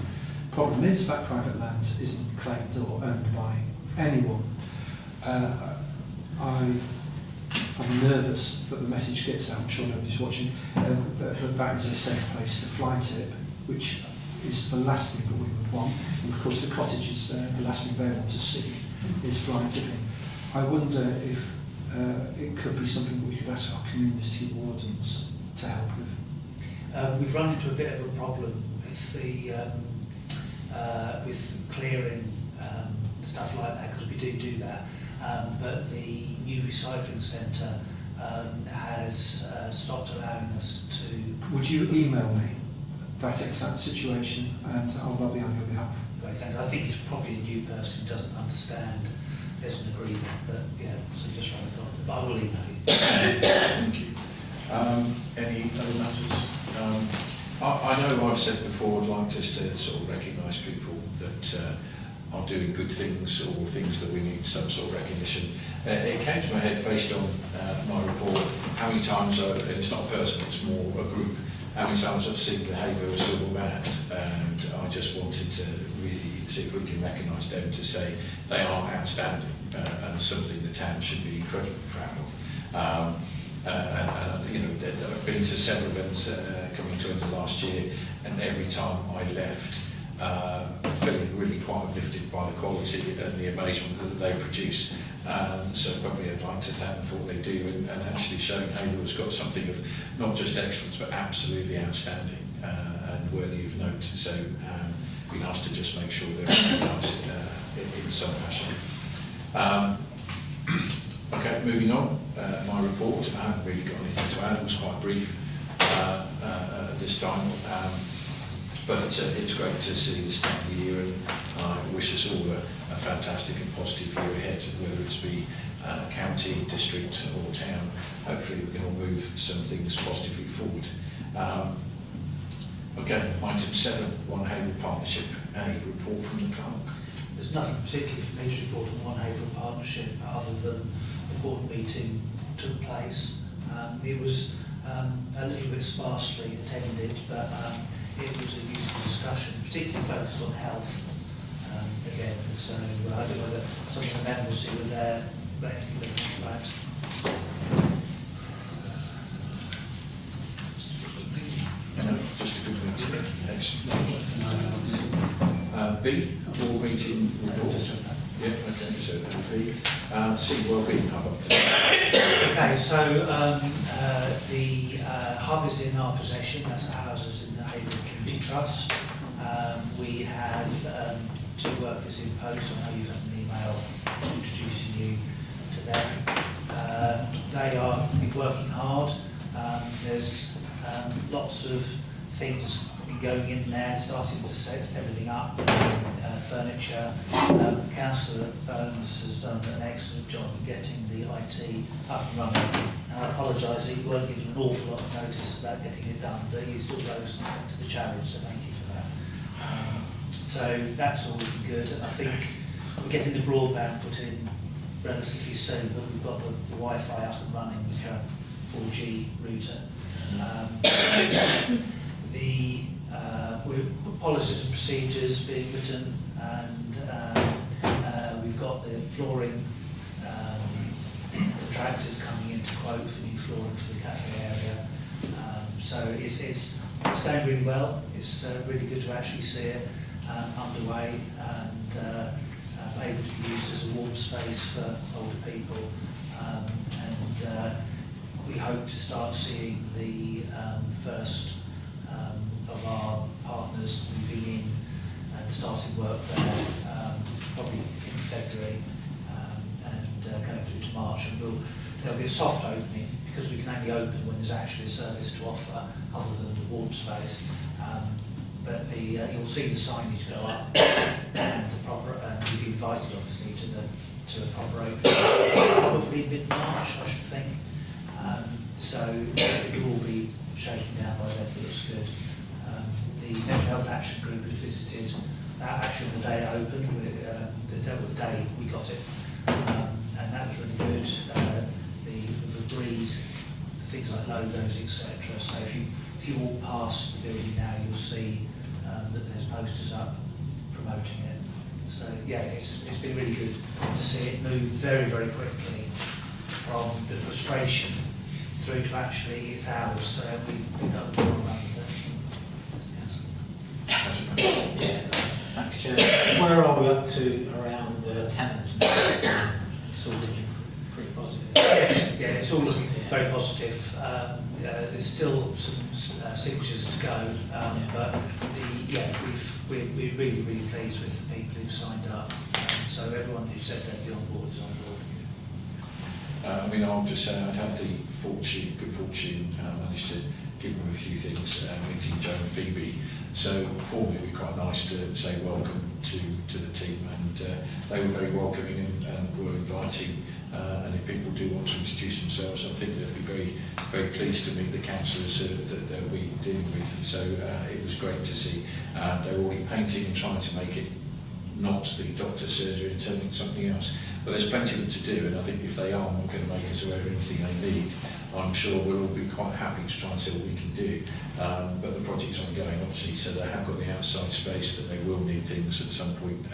Problem is that private land isn't claimed or owned by anyone. I'm nervous that the message gets out, I'm sure nobody's watching, that is a safe place to fly tip, which is the last thing that we would want. And of course the cottages there, the last thing they want to see is fly tipping. I wonder if it could be something that we could ask our community wardens to help with. We've run into a bit of a problem with the with clearing stuff like that, because we do that. But the new recycling centre has stopped allowing us to... Would you email me that exact situation and I'll lobby on your behalf? Great, thanks. I think it's probably a new person who doesn't understand there's an agreement, but yeah, so just run it on. But I will email you. Thank you. Any other matters? I know I've said before, I'd like us to sort of recognise people that are doing good things or things that we need some sort of recognition. It came to my head based on my report, how many times, and it's not a person, it's more a group, how many times I've seen the Haverhill Silver Mat, and I just wanted to really see if we can recognise them to say they are outstanding and something the town should be incredibly proud of. You know, I've been to several events coming to end of last year, and every time I left, feeling really quite uplifted by the quality and the amazement that they produce. So probably I'd like to thank them for what they do and actually showing Haverhill's got something of not just excellence but absolutely outstanding and worthy of note. So it'd be nice to just make sure they're recognised in some fashion. Okay, moving on. My report, I haven't really got anything to add. It was quite brief this time. But it's great to see the start of the year, and I wish us all a fantastic and positive year ahead, whether it's be county, district or town. Hopefully we can all move some things positively forward. Okay, item 7, One Haverhill Partnership, a report from the clerk. There's nothing particularly for me to report on One Haverhill Partnership other than the board meeting took place. It was a little bit sparsely attended, but it was a useful discussion, particularly focused on health again. So I don't know whether some of the members who were there got anything to talk about. B, board meeting report. Yeah, okay, so that'll be C, wellbeing hub update. Okay, so the hub is in our possession. That's ours, as in the Haverhill Community Trust. We have 2 workers in post. I know you've had an email introducing you to them. They are working hard. There's lots of things going in there, starting to set everything up, furniture. Councillor Burns has done an excellent job of getting the IT up and running. I apologise that you weren't given an awful lot of notice about getting it done, but you still rose to the challenge, so thank you for that. So that's all looking good, and I think we're getting the broadband put in relatively soon, but we've got the Wi-Fi up and running with a 4G router. The policies and procedures being written, and we've got the flooring contractors coming in to quote for new flooring for the cafe area. So it's going really well. It's really good to actually see it underway and able to be used as a warm space for older people. And we hope to start seeing the first of our partners moving in and starting work there probably in February and going through to March. And there'll be a soft opening because we can only open when there's actually a service to offer other than the warm space. But you'll see the signage go up and the proper, you'll be invited obviously to a proper opening, probably mid-March I should think. So it will all be shaken down by then, but it looks good. The Mental Health Action Group had visited that actually on the day it opened, the day we got it, and that was really good. The breed, things like logos, etc. So if you walk past the building now, you'll see that there's posters up promoting it. So yeah, it's been really good to see it move very, very quickly from the frustration through to actually it's ours. So we've done a good run with it. Yeah, thanks, Chair. Where are we up to around tenants now? It's all looking pretty positive. Yeah, it's all looking very positive. There's still some signatures to go, but we're really, really pleased with the people who've signed up. So everyone who said they'd be on board is on board. I mean, I'll just say I'd had the good fortune, managed to give them a few things, meeting Joe and Phoebe. So for me, it would be quite nice to say welcome to the team, and they were very welcoming and were inviting. And if people do want to introduce themselves, I think they'd be very, very pleased to meet the councillors that they'll be dealing with. So it was great to see. They're already painting and trying to make it not the doctor's surgery and turning something else. But there's plenty to do, and I think if they are not going to make us aware of anything they need, I'm sure we'll all be quite happy to try and see what we can do. But the project's ongoing, obviously, so they have got the outside space that they will need things at some point.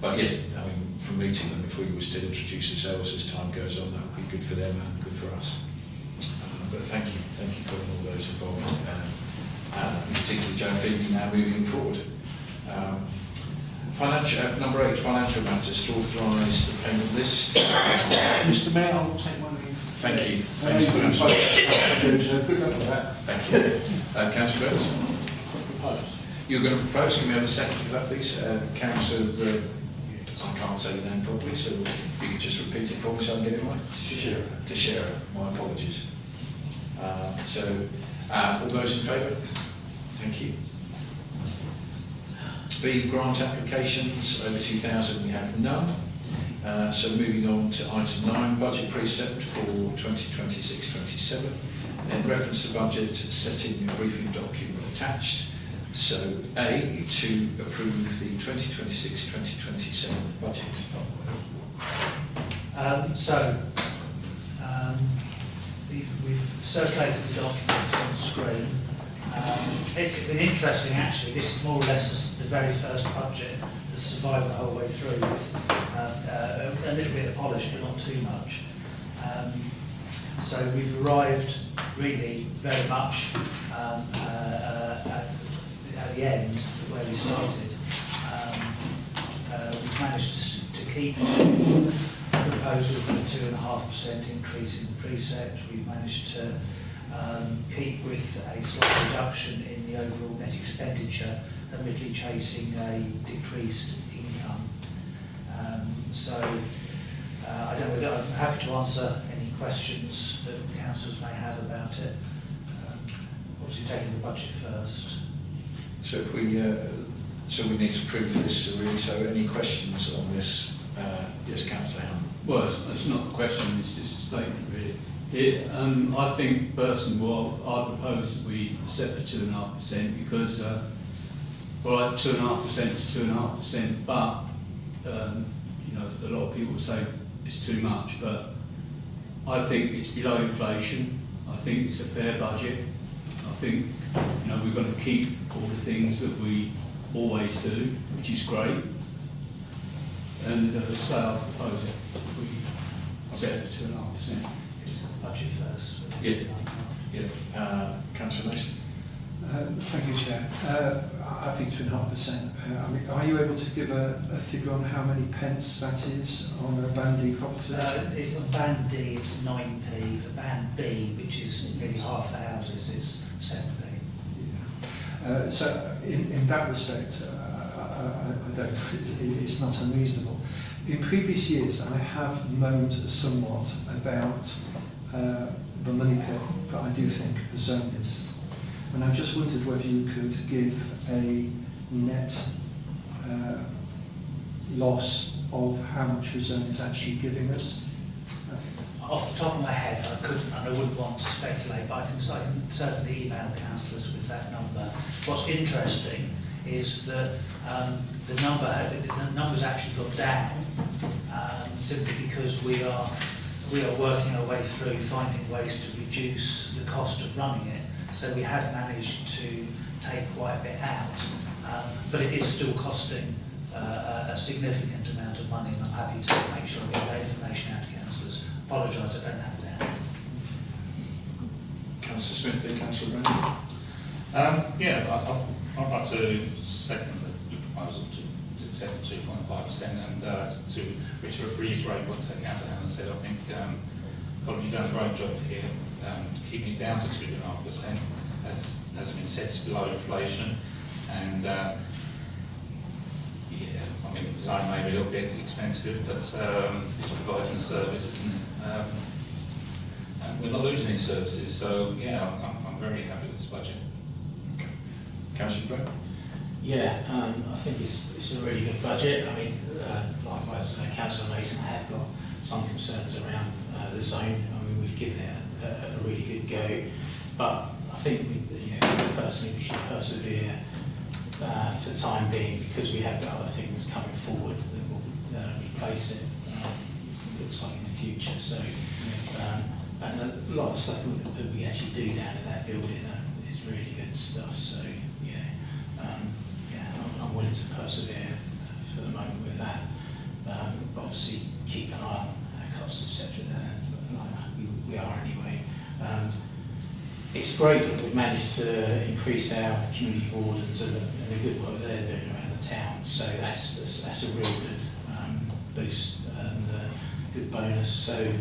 But yes, I mean, from meeting them, if we were still introduce ourselves as time goes on, that would be good for them and good for us. But thank you for all those involved, particularly Joe and Phoebe now moving forward. Number 8, financial matters, to authorise the payment list. Mr. Mayor, I'll take one of you. Thank you. Good luck with that. Thank you. Councillor Burns? Propose. You're going to propose, can we have a second for that, please? Councillor, I can't say the name properly, so if you could just repeat it for me so I can get it right. Teixeira. My apologies. All those in favour? Thank you. B, grant applications, over 2,000, we have none. So moving on to item 9, budget precept for 2026-27. In reference to budget, setting a briefing document attached. So A, to approve the 2026-2027 budget. We've circulated the documents on the screen. It's been interesting actually. This is more or less the very first budget that survived the whole way through with a little bit of polish but not too much. So we've arrived really very much at the end of where we started. keep to the proposal for a 2.5% increase in the precept. We've managed to keep with a slight reduction in the overall net expenditure, admittedly chasing a decreased income. I don't know, I'm happy to answer any questions that councillors may have about it. Obviously taking the budget first. So if we, so we need to approve this, really. So any questions on this? Yes, Councillor Hammond. Well, it's not a question, it's just a statement, really. I think personally, well, I propose that we set the 2.5% because, well, 2.5% is 2.5%, but you know, a lot of people say it's too much, but I think it's below inflation. I think it's a fair budget. I think, you know, we're going to keep all the things that we always do, which is great. And so I propose it. We set it at 2.5%. It's the budget first. Yeah. Councillor Mason. Thank you, Chair. I think 2.5%. I mean, are you able to give a figure on how many pence that is on a Band D property? It's on Band D, it's 9p. For Band B, which is nearly half the houses, it's 7p. Yeah. So in that respect, I don't. It's not unreasonable. In previous years, I have moaned somewhat about the money pit, but I do think the zone is. And I just wondered whether you could give a net loss of how much the zone is actually giving us. Off the top of my head, I couldn't, and I wouldn't want to speculate, but I can certainly email councillors with that number. What's interesting is that the numbers actually got down simply because we are working our way through finding ways to reduce the cost of running it. So we have managed to take quite a bit out, but it is still costing a significant amount of money, and I'm happy to make sure we get that information out to councillors. Apologise, I don't have it down. Councillor Smith, then Councillor Brown. Yeah, I'd like to second the proposal to accept 2.5% and to reiterate what Councillor Hammond said. I think you've done a great job here keeping it down to 2.5%, as has been said, it's below inflation, and yeah, I mean the zone may be a little bit expensive, but it's providing a service, isn't it? And we're not losing any services, so yeah, I'm very happy with this budget. Okay. Councillor Brown. Yeah, I think it's a really good budget. I mean, likewise, Councillor Mason have got some concerns around the zone. I mean, we've given it a really good go, but I think personally we should persevere for the time being, because we have got other things coming forward that will replace it. Looks like in the future. So, and a lot of stuff that we actually do down in that building is really good stuff. So, I'm willing to persevere for the moment with that. But obviously, keep an eye on our costs, etc. We are anyway. It's great that we've managed to increase our community wardens and the good work they're doing around the town. So that's a real good boost and good bonus. So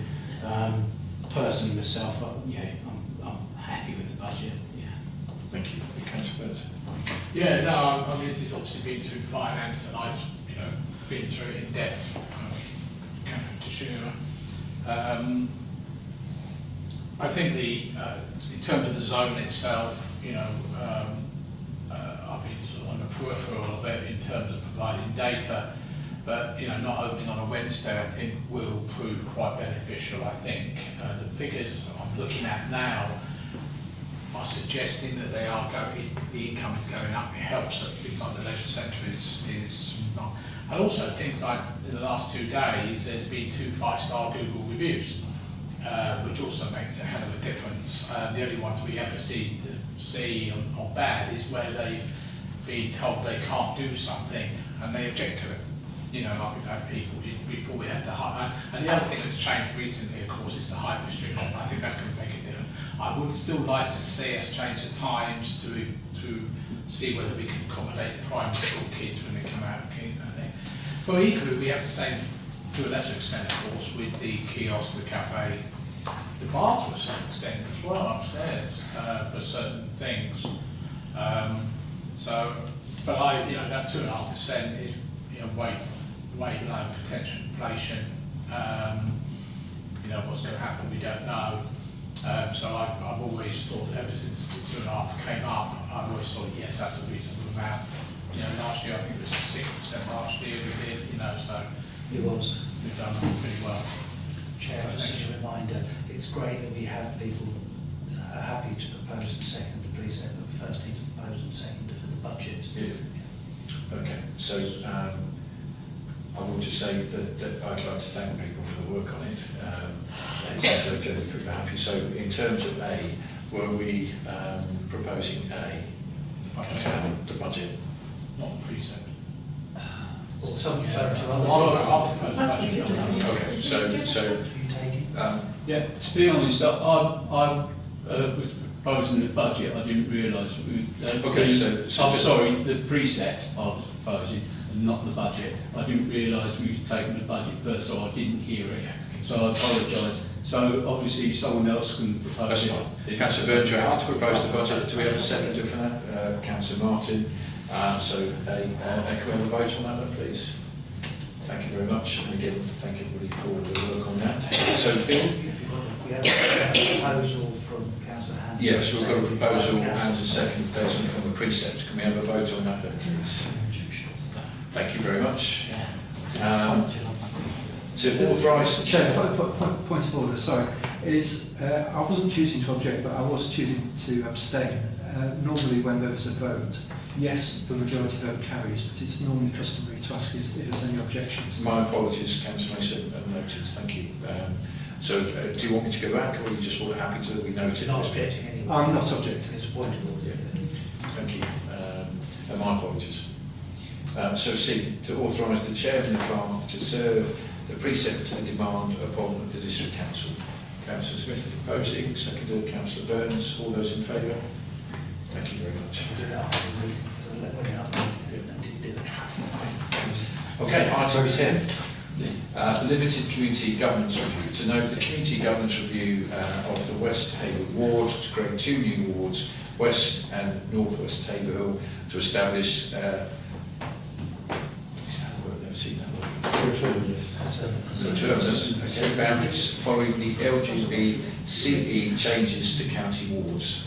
personally myself, I'm happy with the budget. Yeah. Thank you. Councillor Burns. Yeah, no, I mean, this has obviously been through finance, and I've, been through it in depth. Councillor Teixeira. I think in terms of the zone itself, I've been sort of on the peripheral of it in terms of providing data, but not opening on a Wednesday, I think will prove quite beneficial. I think the figures I'm looking at now are suggesting that they are going, the income is going up. It helps that things like the leisure centre is not. And also things like in the last 2 days, there's been 2 5-star Google reviews, which also makes a hell of a difference. The only ones we ever see on bad is where they've been told they can't do something and they object to it. Like we've had people before we had the height. And the other thing that's changed recently, of course, is the height restriction. I think that's going to make a difference. I would still like to see us change the times to see whether we can accommodate primary school kids when they come out. But equally, we have the same to a lesser extent, of course, with the kiosk, the cafe, the bar to a certain extent as well upstairs for certain things. But that 2.5% is way below potential inflation. What's going to happen, we don't know. So I've always thought, ever since the 2.5 came up, I've always thought, yes, that's a reasonable amount. Last year I think it was 6% last year we did, so It was. we've done pretty well. Chair, just as a reminder, it's great that we have people happy to propose and second the precept, but first need to propose and second for the budget. Yeah. Okay, so I will just say that I'd like to thank people for the work on it. It seems like generally pretty happy. So in terms of A, were we proposing A, the budget? Not the precept. Or some to other. I'll propose the budget. Okay, so You take it. Yeah, to be honest, I was proposing the budget, I didn't realise we... Okay, so sorry, the precept I was proposing, and not the budget. I didn't realise we'd taken the budget first, so I didn't hear it. So I apologise. So obviously someone else can propose that's it. fine. Councillor Burns, you're happy to propose the budget. Do we have a seconder for that? Councillor Martin. So can we have a vote on that then, please? Thank you very much. And again, thank everybody for the work on that. So Bill? We have a proposal from Councillor Hand. Yes, we've got a proposal and a second person from the precept. Can we have a vote on that then, please? Thank you very much. To authorise the Chair, point of order, sorry, I wasn't choosing to object, but I was choosing to abstain. Normally when there is a vote, yes, the majority vote carries, but it's normally customary to ask if there's any objections. My apologies, Councillor Mason, noted, thank you. So do you want me to go back, or are you just all happy to be noted? Not objecting anyway. I'm not objecting. It's a point of order. Yeah. Thank you. And my apologies. So C, to authorise the chair and the clerk to serve the precept and demand upon the District Council. Councillor Smith proposing, seconded Councillor Burns. All those in favour? Thank you very much. We'll do that after the meeting, so let me up. Didn't do that. Okay, item 10. The Limited Community Governance Review. To note the Community Governance Review of the West Haverhill Ward to create 2 new wards, West and North West Haverhill, to establish is that a word? I've never seen that word. Terminus, okay, boundaries following the LGBCE changes to county wards.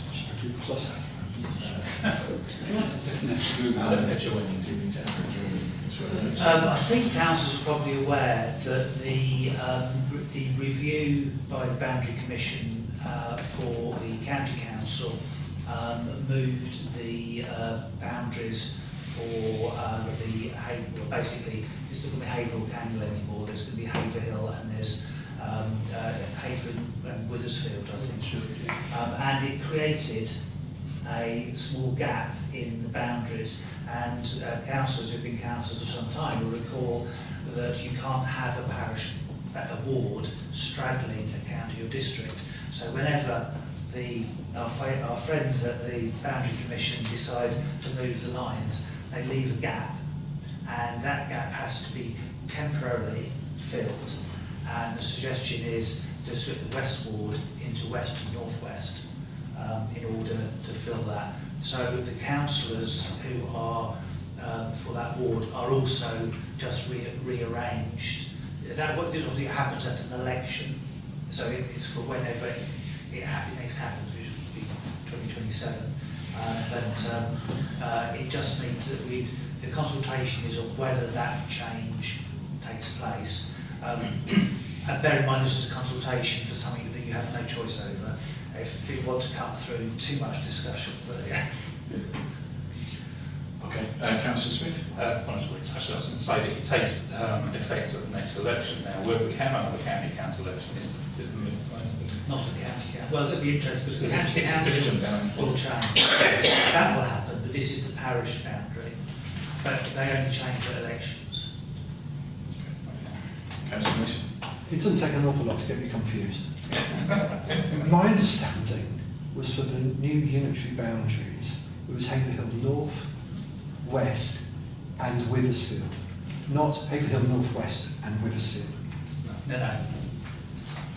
I think councillors are probably aware that the review by the Boundary Commission for the County Council moved the boundaries for the Haverhill. Basically, it's not going to be Haverhill Candle anymore. There's going to be Haverhill and there's Haverhill and Withersfield, I think. And it created a small gap in the boundaries, and councillors who've been councillors for some time will recall that you can't have a parish, a ward, straddling a county or district. So whenever our friends at the Boundary Commission decide to move the lines, they leave a gap, and that gap has to be temporarily filled. And the suggestion is to split the West Ward into West and North West in order to fill that. So the councillors who are for that ward are also just rearranged. That obviously happens at an election, so it's for whenever it next happens, which will be 2027. But it just means that the consultation is on whether that change takes place. And bear in mind this is a consultation for something that you have no choice over. If you want to cut through too much discussion, but yeah. Okay, Councillor Smith. Actually, I was going to say that it takes effect at the next election now. Whether we have another county council election is Not a county council. Well, it'll be interesting because the It's county a council division down. will change. That will happen, but this is the parish boundary. But they only change at elections. Councillor Mason. It doesn't take an awful lot to get me confused. My understanding was for the new unitary boundaries, it was Haverhill North, West and Withersfield. not Haverhill North West and Withersfield. No.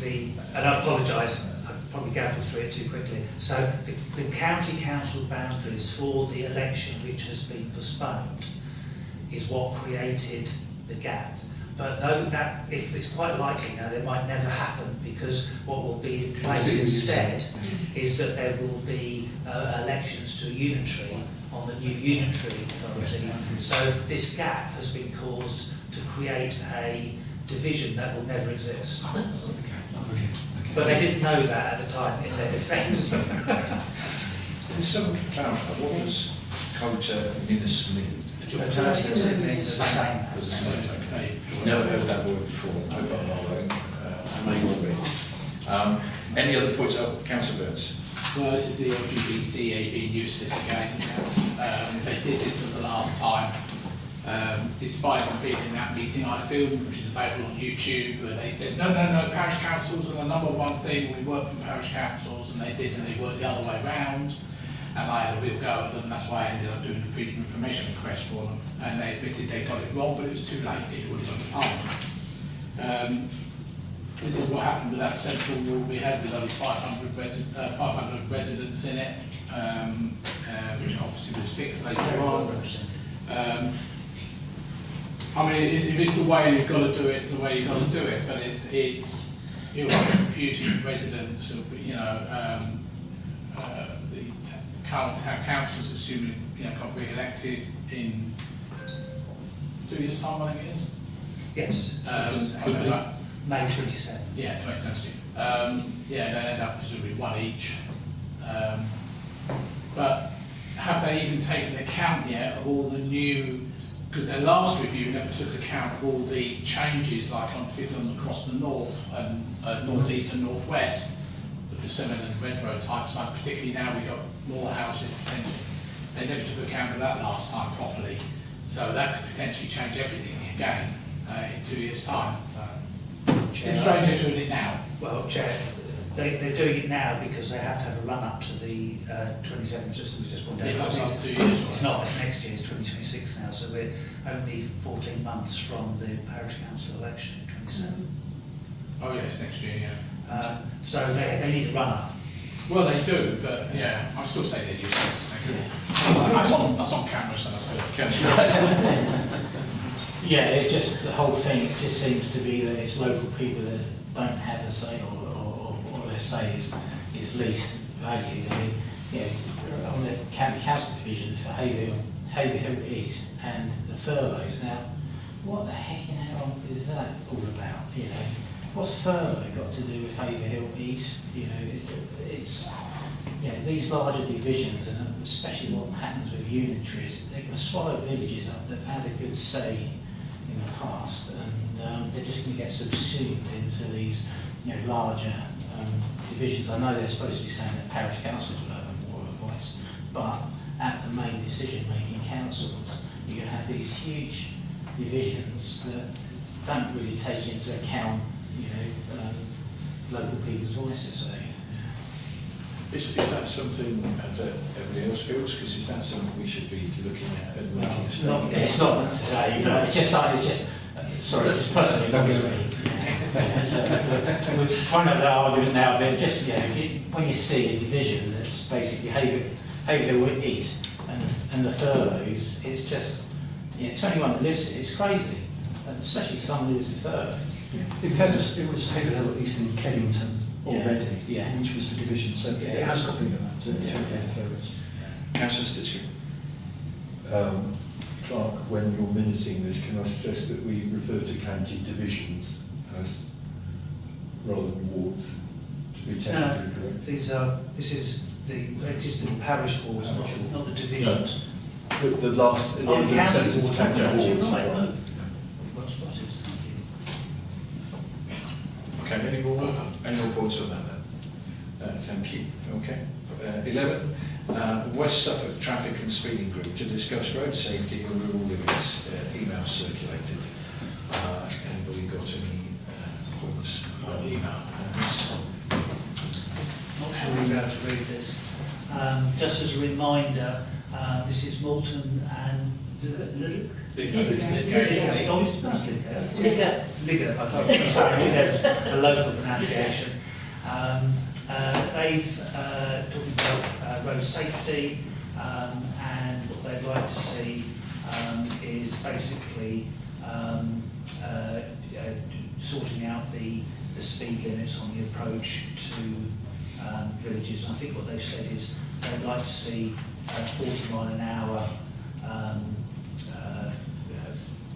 And I apologise, I probably gambled through it too quickly. So the county council boundaries for the election which has been postponed is what created the gap. But though that, if it's quite likely now, it might never happen, because what will be in place instead is that there will be elections to a unitary on the new unitary authority. So this gap has been caused to create a division that will never exist. But they didn't know that at the time, in their defence. Can someone clarify, what does Cota Minas mean? Alternative means the same. Okay. Never heard that word before. I've got I may well be. Any other points up, Councillor Burns? Well, this is the LGBTA being useless again. They did this for the last time. Despite them being in that meeting I filmed, which is available on YouTube, but they said, no, parish councils are the number one thing, we work for parish councils, and they did, and they worked the other way round. And I had a real go at them, that's why I ended up doing a freedom of information request for them. And they admitted they got it wrong, but it was too late, it would have gone. This is what happened with that central wall we had with only 500 residents in it, which obviously was fixed later on. I mean, if it's the way you've got to do it, it's the way you've got to do it, but it will be confusing for residents, you know, the current town councillors, assuming, you know, got re-elected in 2 years' time, I think it is. Yes. May 27. Yeah, 2017. Yeah, they end up presumably one each. But have they even taken account yet of all the new, because their last review never took account of all the changes, like particularly across the north and northeast and northwest, the Persimmon and Red Road type site, particularly now we've got more houses potentially. They never took account of that last time properly. So that could potentially change everything again in 2 years' time. It's strange they're doing it now. Well, Chair, they're doing it now because they have to have a run-up to the 27th, just as we just pointed out. That's not 2 years. It's not, it's next year, it's 2026 now, so we're only 14 months from the parish council election in 27. Oh yes, next year, yeah. So they need a run-up. Well, they do, but yeah, I still say they're useless. That's on camera, so that's good. Yeah, it's just the whole thing. It just seems to be that it's local people that don't have a say, or their say is least valued. I mean, you know, on the county council division for Haverhill East and the Thurlows. Now, what the heck in hell is that all about? You know, what's Thurlow got to do with Haverhill East? You know, it's these larger divisions, and especially what happens with unitaries, they can swallow villages up that had a good say in the past, and they're just going to get subsumed into these, you know, larger divisions. I know they're supposed to be saying that parish councils will have more of a voice, but at the main decision-making councils, you're going to have these huge divisions that don't really take into account, you know, local people's voices. So, Is that something that everybody else feels? Because is that something we should be looking at and making a statement? It's not today, but it's just sorry, just personally annoys me. We're trying to have that argument now, but just, you know, when you see a division that's basically Haverhill East and the Thurlows, it's just, to anyone that lives it, it's crazy, and especially someone who lives in Thurlow. In fairness, it was Haverhill East and Kennington already, yeah. which was the division, so it has got bigger than that to get further. Councillor Stitchie. Clark, when you're minuting this, can I suggest that we refer to county divisions as rather than wards, to be technically correct? This is the parish wards, not the divisions. No, the last The county wards, county wards. you're right, no. Well spotted, thank you. Okay, any more points on that then? Thank you. Okay. 11. West Suffolk Traffic and Speeding Group to discuss road safety and rural limits. Email circulated. Anybody got any points on email? Not sure you'll be able to read this. Just as a reminder, this is Moulton and Liga, I thought it was a local pronunciation. They've talking about road safety, and what they'd like to see is basically sorting out the speed limits on the approach to villages. And I think what they've said is they'd like to see a 40 mile an hour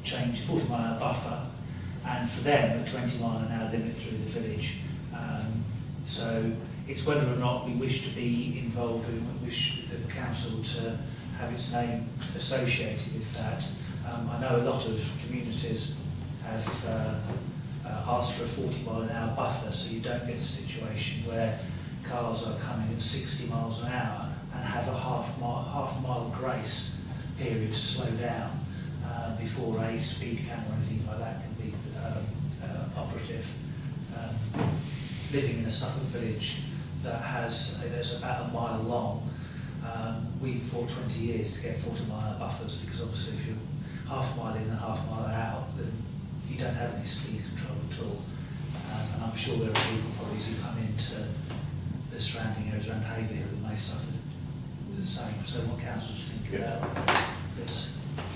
change, 40 mile an hour buffer, and for them a 20 mile an hour limit through the village. So it's whether or not we wish to be involved, we wish the council to have its name associated with that. I know a lot of communities have asked for a 40 mile an hour buffer, so you don't get a situation where cars are coming at 60 miles an hour and have a half mile grace period to slow down before a speed camera or anything like that can be operative. Living in a Suffolk village that's about a mile long, we fought 20 years to get 40 mile an hour buffers, because obviously if you're half mile in and half mile out, then you don't have any speed control at all. And I'm sure there are people probably who come into the surrounding areas around Haverhill who may suffer with the same. So what councillors think about this?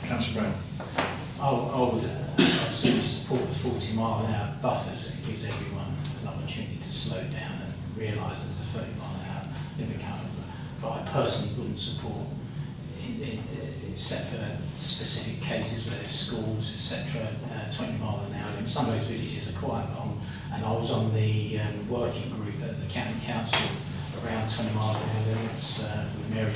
Councillor Brown. I would absolutely support the 40 mile an hour buffers. It gives everyone an opportunity to slow down and realise there's a 30 mile an hour limit coming. But I personally wouldn't support, except for specific cases where there's schools, etc., 20 mile an hour limit. Some of those villages are quite long, and I was on the working group at the county council around 20 mile an hour limits with Mary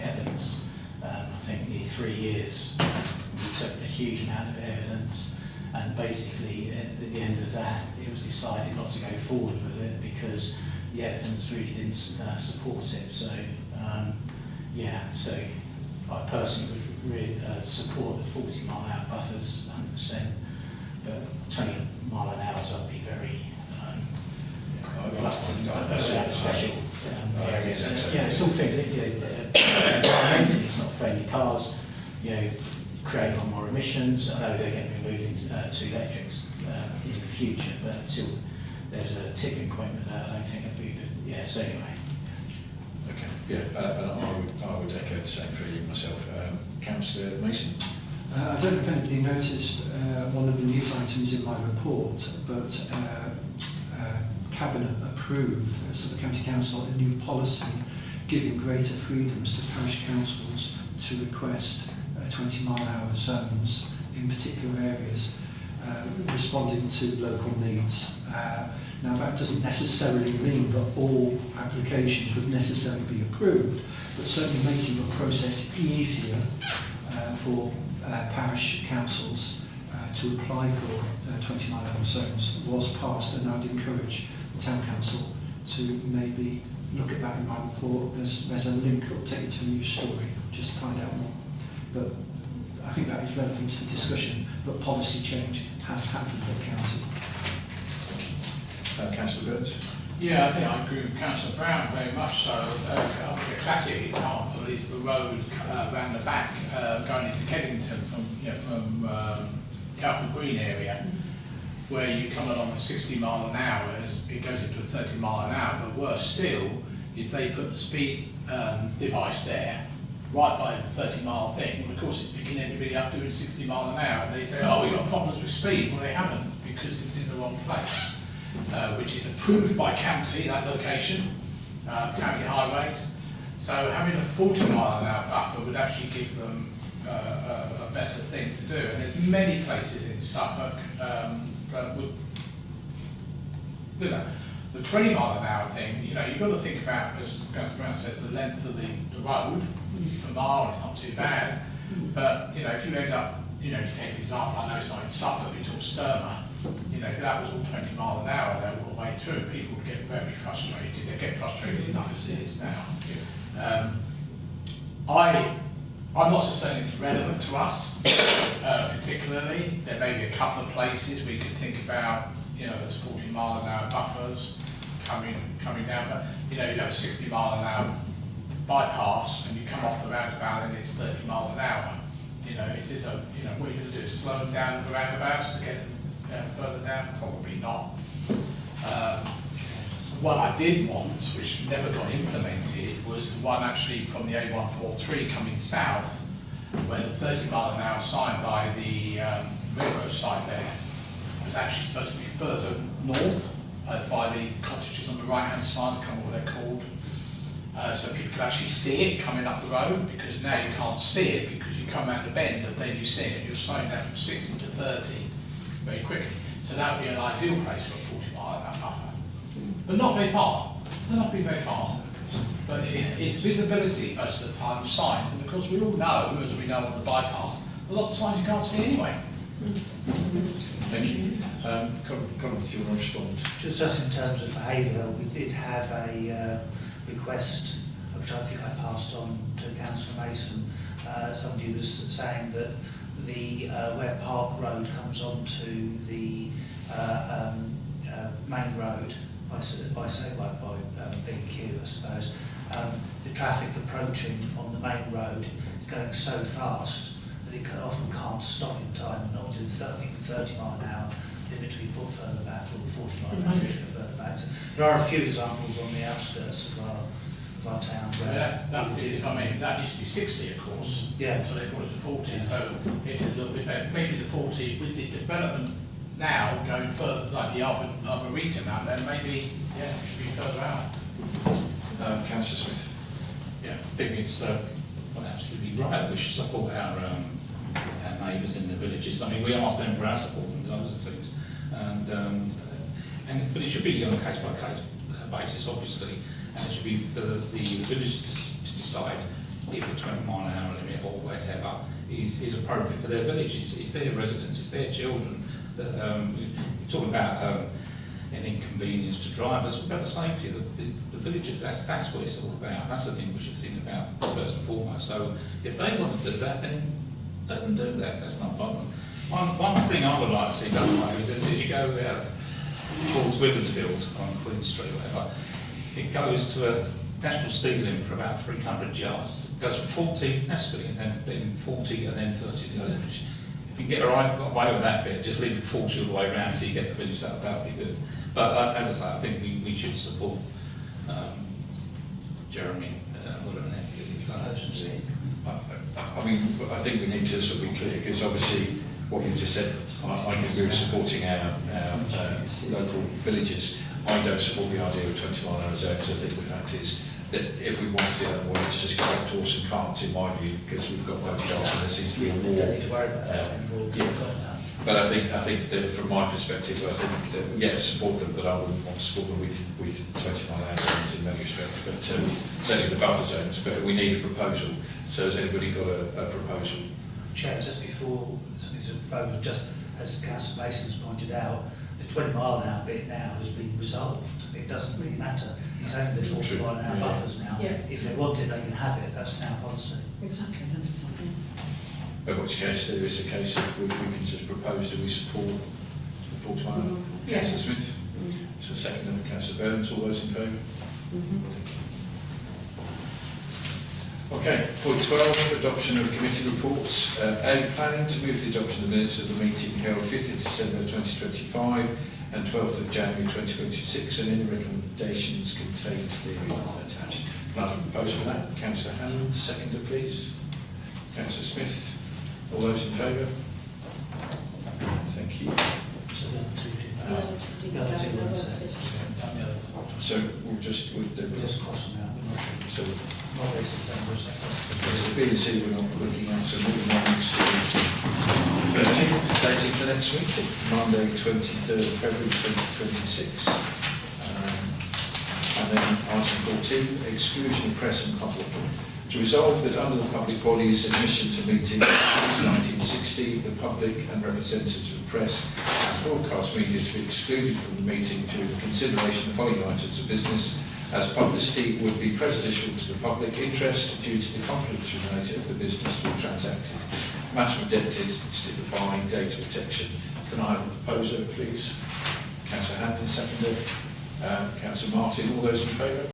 Evans. I think nearly 3 years. We took a huge amount of evidence, and basically at the end of that it was decided not to go forward with it because the evidence really didn't support it. So yeah, so I personally would really support the 40 mile an hour buffers 100%, but 20 mile an hour I'd be very reluctant, special areas. Yeah, it's all things, environmentally it's not friendly. Cars, create a lot more emissions. I know they're going to be moving to electrics in the future, but until there's a tipping point with that, I don't think it'd be good. Yeah, so anyway. Okay, yeah, I would echo the same feeling myself. Councillor Mason. I don't know if anybody noticed one of the news items in my report, but Cabinet approved, Suffolk County Council, a new policy giving greater freedoms to parish councils to request 20 mile an hour zones in particular areas, responding to local needs. Now that doesn't necessarily mean that all applications would necessarily be approved, but certainly making the process easier for parish councils to apply for 20 mile an hour zones was passed, and I'd encourage the Town Council to maybe look at that in my report. There's a link that will take you to a news story just to find out more. But I think that is relevant to the discussion that policy change has happened at the council. Councillor Burns. Yeah, I think I agree with Councillor Brown very much so. A classic example is the road around the back going into Kennington from Calford Green area, where you come along at 60 mile an hour, it goes into a 30 mile an hour, but worse still is they put the speed device there right by the 30 mile thing, and of course it's picking everybody up doing 60 mile an hour, and they say, oh, we've got problems with speed. Well, they haven't, because it's in the wrong place, which is approved by county, that location, county highways. So having a 40 mile an hour buffer would actually give them a better thing to do, and there's many places in Suffolk that would do that. The 20 mile an hour thing, you've got to think about, as Councillor Brown said, the length of the road. It's a mile, it's not too bad. But, if you end up, you take the example, I know it's not in Suffolk, you talk Sturmer, if that was all 20 mile an hour all the way through, people would get very frustrated. They get frustrated enough as it is now. I'm not saying it's relevant to us, particularly. There may be a couple of places we could think about, there's 40 mile an hour buffers coming down, but you have a 60 mile an hour bypass and you come off the roundabout and it's 30 mile an hour. You know, it is a, you know, what are you going to do? Slow them down the roundabouts to get them further down? Probably not. What I did want, which never got implemented, was the one actually from the A143 coming south, where the 30-mile-an-hour sign by the railroad site there was actually supposed to be further north by the cottages on the right-hand side. I can't remember what they're called. So people could actually see it coming up the road, because now you can't see it because you come around the bend and then you see it. You're slowing down from 60 to 30 very quickly. So that would be an ideal place for a 40-mile-an-hour buffer. But not very far. It doesn't have to be very far. But it's visibility most of the time, signs. And of course we all know, as we know on the bypass, a lot of signs you can't see anyway. Thank you. Colin, do you want to respond? Just in terms of Haverhill, we did have a request, which I think I passed on to Councillor Mason. Somebody was saying that the where Park Road comes onto the main road, by B&Q, I suppose, the traffic approaching on the main road is going so fast that it often can't stop in time, and not I think the 30-mile-an-hour limit to be put further back, or the 40-mile-an-hour limit to be further back. So there are a few examples on the outskirts of our town where that used to be 60, of course. Yeah. Until they brought it to 40, so it is a little bit better. Maybe the 40 with the development now going further, like the Arboretum out there, maybe, yeah, it should be further out. Councillor Smith. Yeah, I think it's absolutely right. We should support our neighbours in the villages. I mean, we ask them for our support and those things, but it should be on a case-by-case basis, obviously, and it should be for the village to decide if a 20-mile-an-hour limit or whatever is appropriate for their villages. It's their residents, it's their children. We're talking about an inconvenience to drivers, about the safety of the villagers. That's what it's all about. That's the thing we should think about first and foremost. So if they want to do that, then let them do that. That's not a problem. One thing I would like to see done like is as you go out towards Withersfield on Queen Street, whatever, it goes to a national speed limit for about 300 yards. It goes from 40 nationally, and then 40, and then 30 is the limit. If you can get away with that bit, just leave it 40 all the way around till you get the village, that would be good. But as I say, I think we should support Jeremy whatever that urgency. I mean, I think we need to sort of be clear, because obviously what you've just said, I agree with supporting our local villages. I don't support the idea of 20-mile-an-hour zones. I think the fact is that if we want to see that, let's just go back to horse and carts, in my view, because we've got motor cars and there seems to be more. Need to worry about that anymore. But I think that from my perspective, I think that, yeah, support them, but I wouldn't want to support them with 20-mile-an-hour zones in many respects, but certainly the buffer zones. But we need a proposal. So has anybody got a proposal? Chair, just before something to propose, just as Councillor Mason's pointed out, the 20-mile-an-hour bit now has been resolved. It doesn't really matter. It's only the 40-mile-an-hour buffers now. Yeah. If they want it, they can have it. That's now policy. Exactly. In which case, there is a case of we can just propose, do we support the 40-mile-an-hour? Yeah. Councillor Smith? So second, and Councillor Burns, all those in favour? Thank you. Okay, point 12, adoption of committee reports. A, planning to move the adoption of the minutes of the meeting held 5th of December 2025 and 12th of January 2026, and any recommendations contained therein attached. Can I have a proposal for that? Councillor Hammond, seconder please. Councillor Smith, all those in favour? Thank you. So the other two ones there. So we'll just cross them out. So Not this is done, was the B and C we're not looking at, so moving on to dating for the next meeting, Monday 23rd of February 2026. And then item 14, exclusion of press and public. To resolve that under the Public Bodies Admission to Meetings Act 1960, the public and representatives of the press and broadcast media to be excluded from the meeting due to consideration of the following items of business, as publicity would be prejudicial to the public interest due to the confidential nature of the business to be transacted. Matter objected by data protection. Can I have a proposer, please? Councillor Hammond, seconded. Councillor Martin, all those in favour?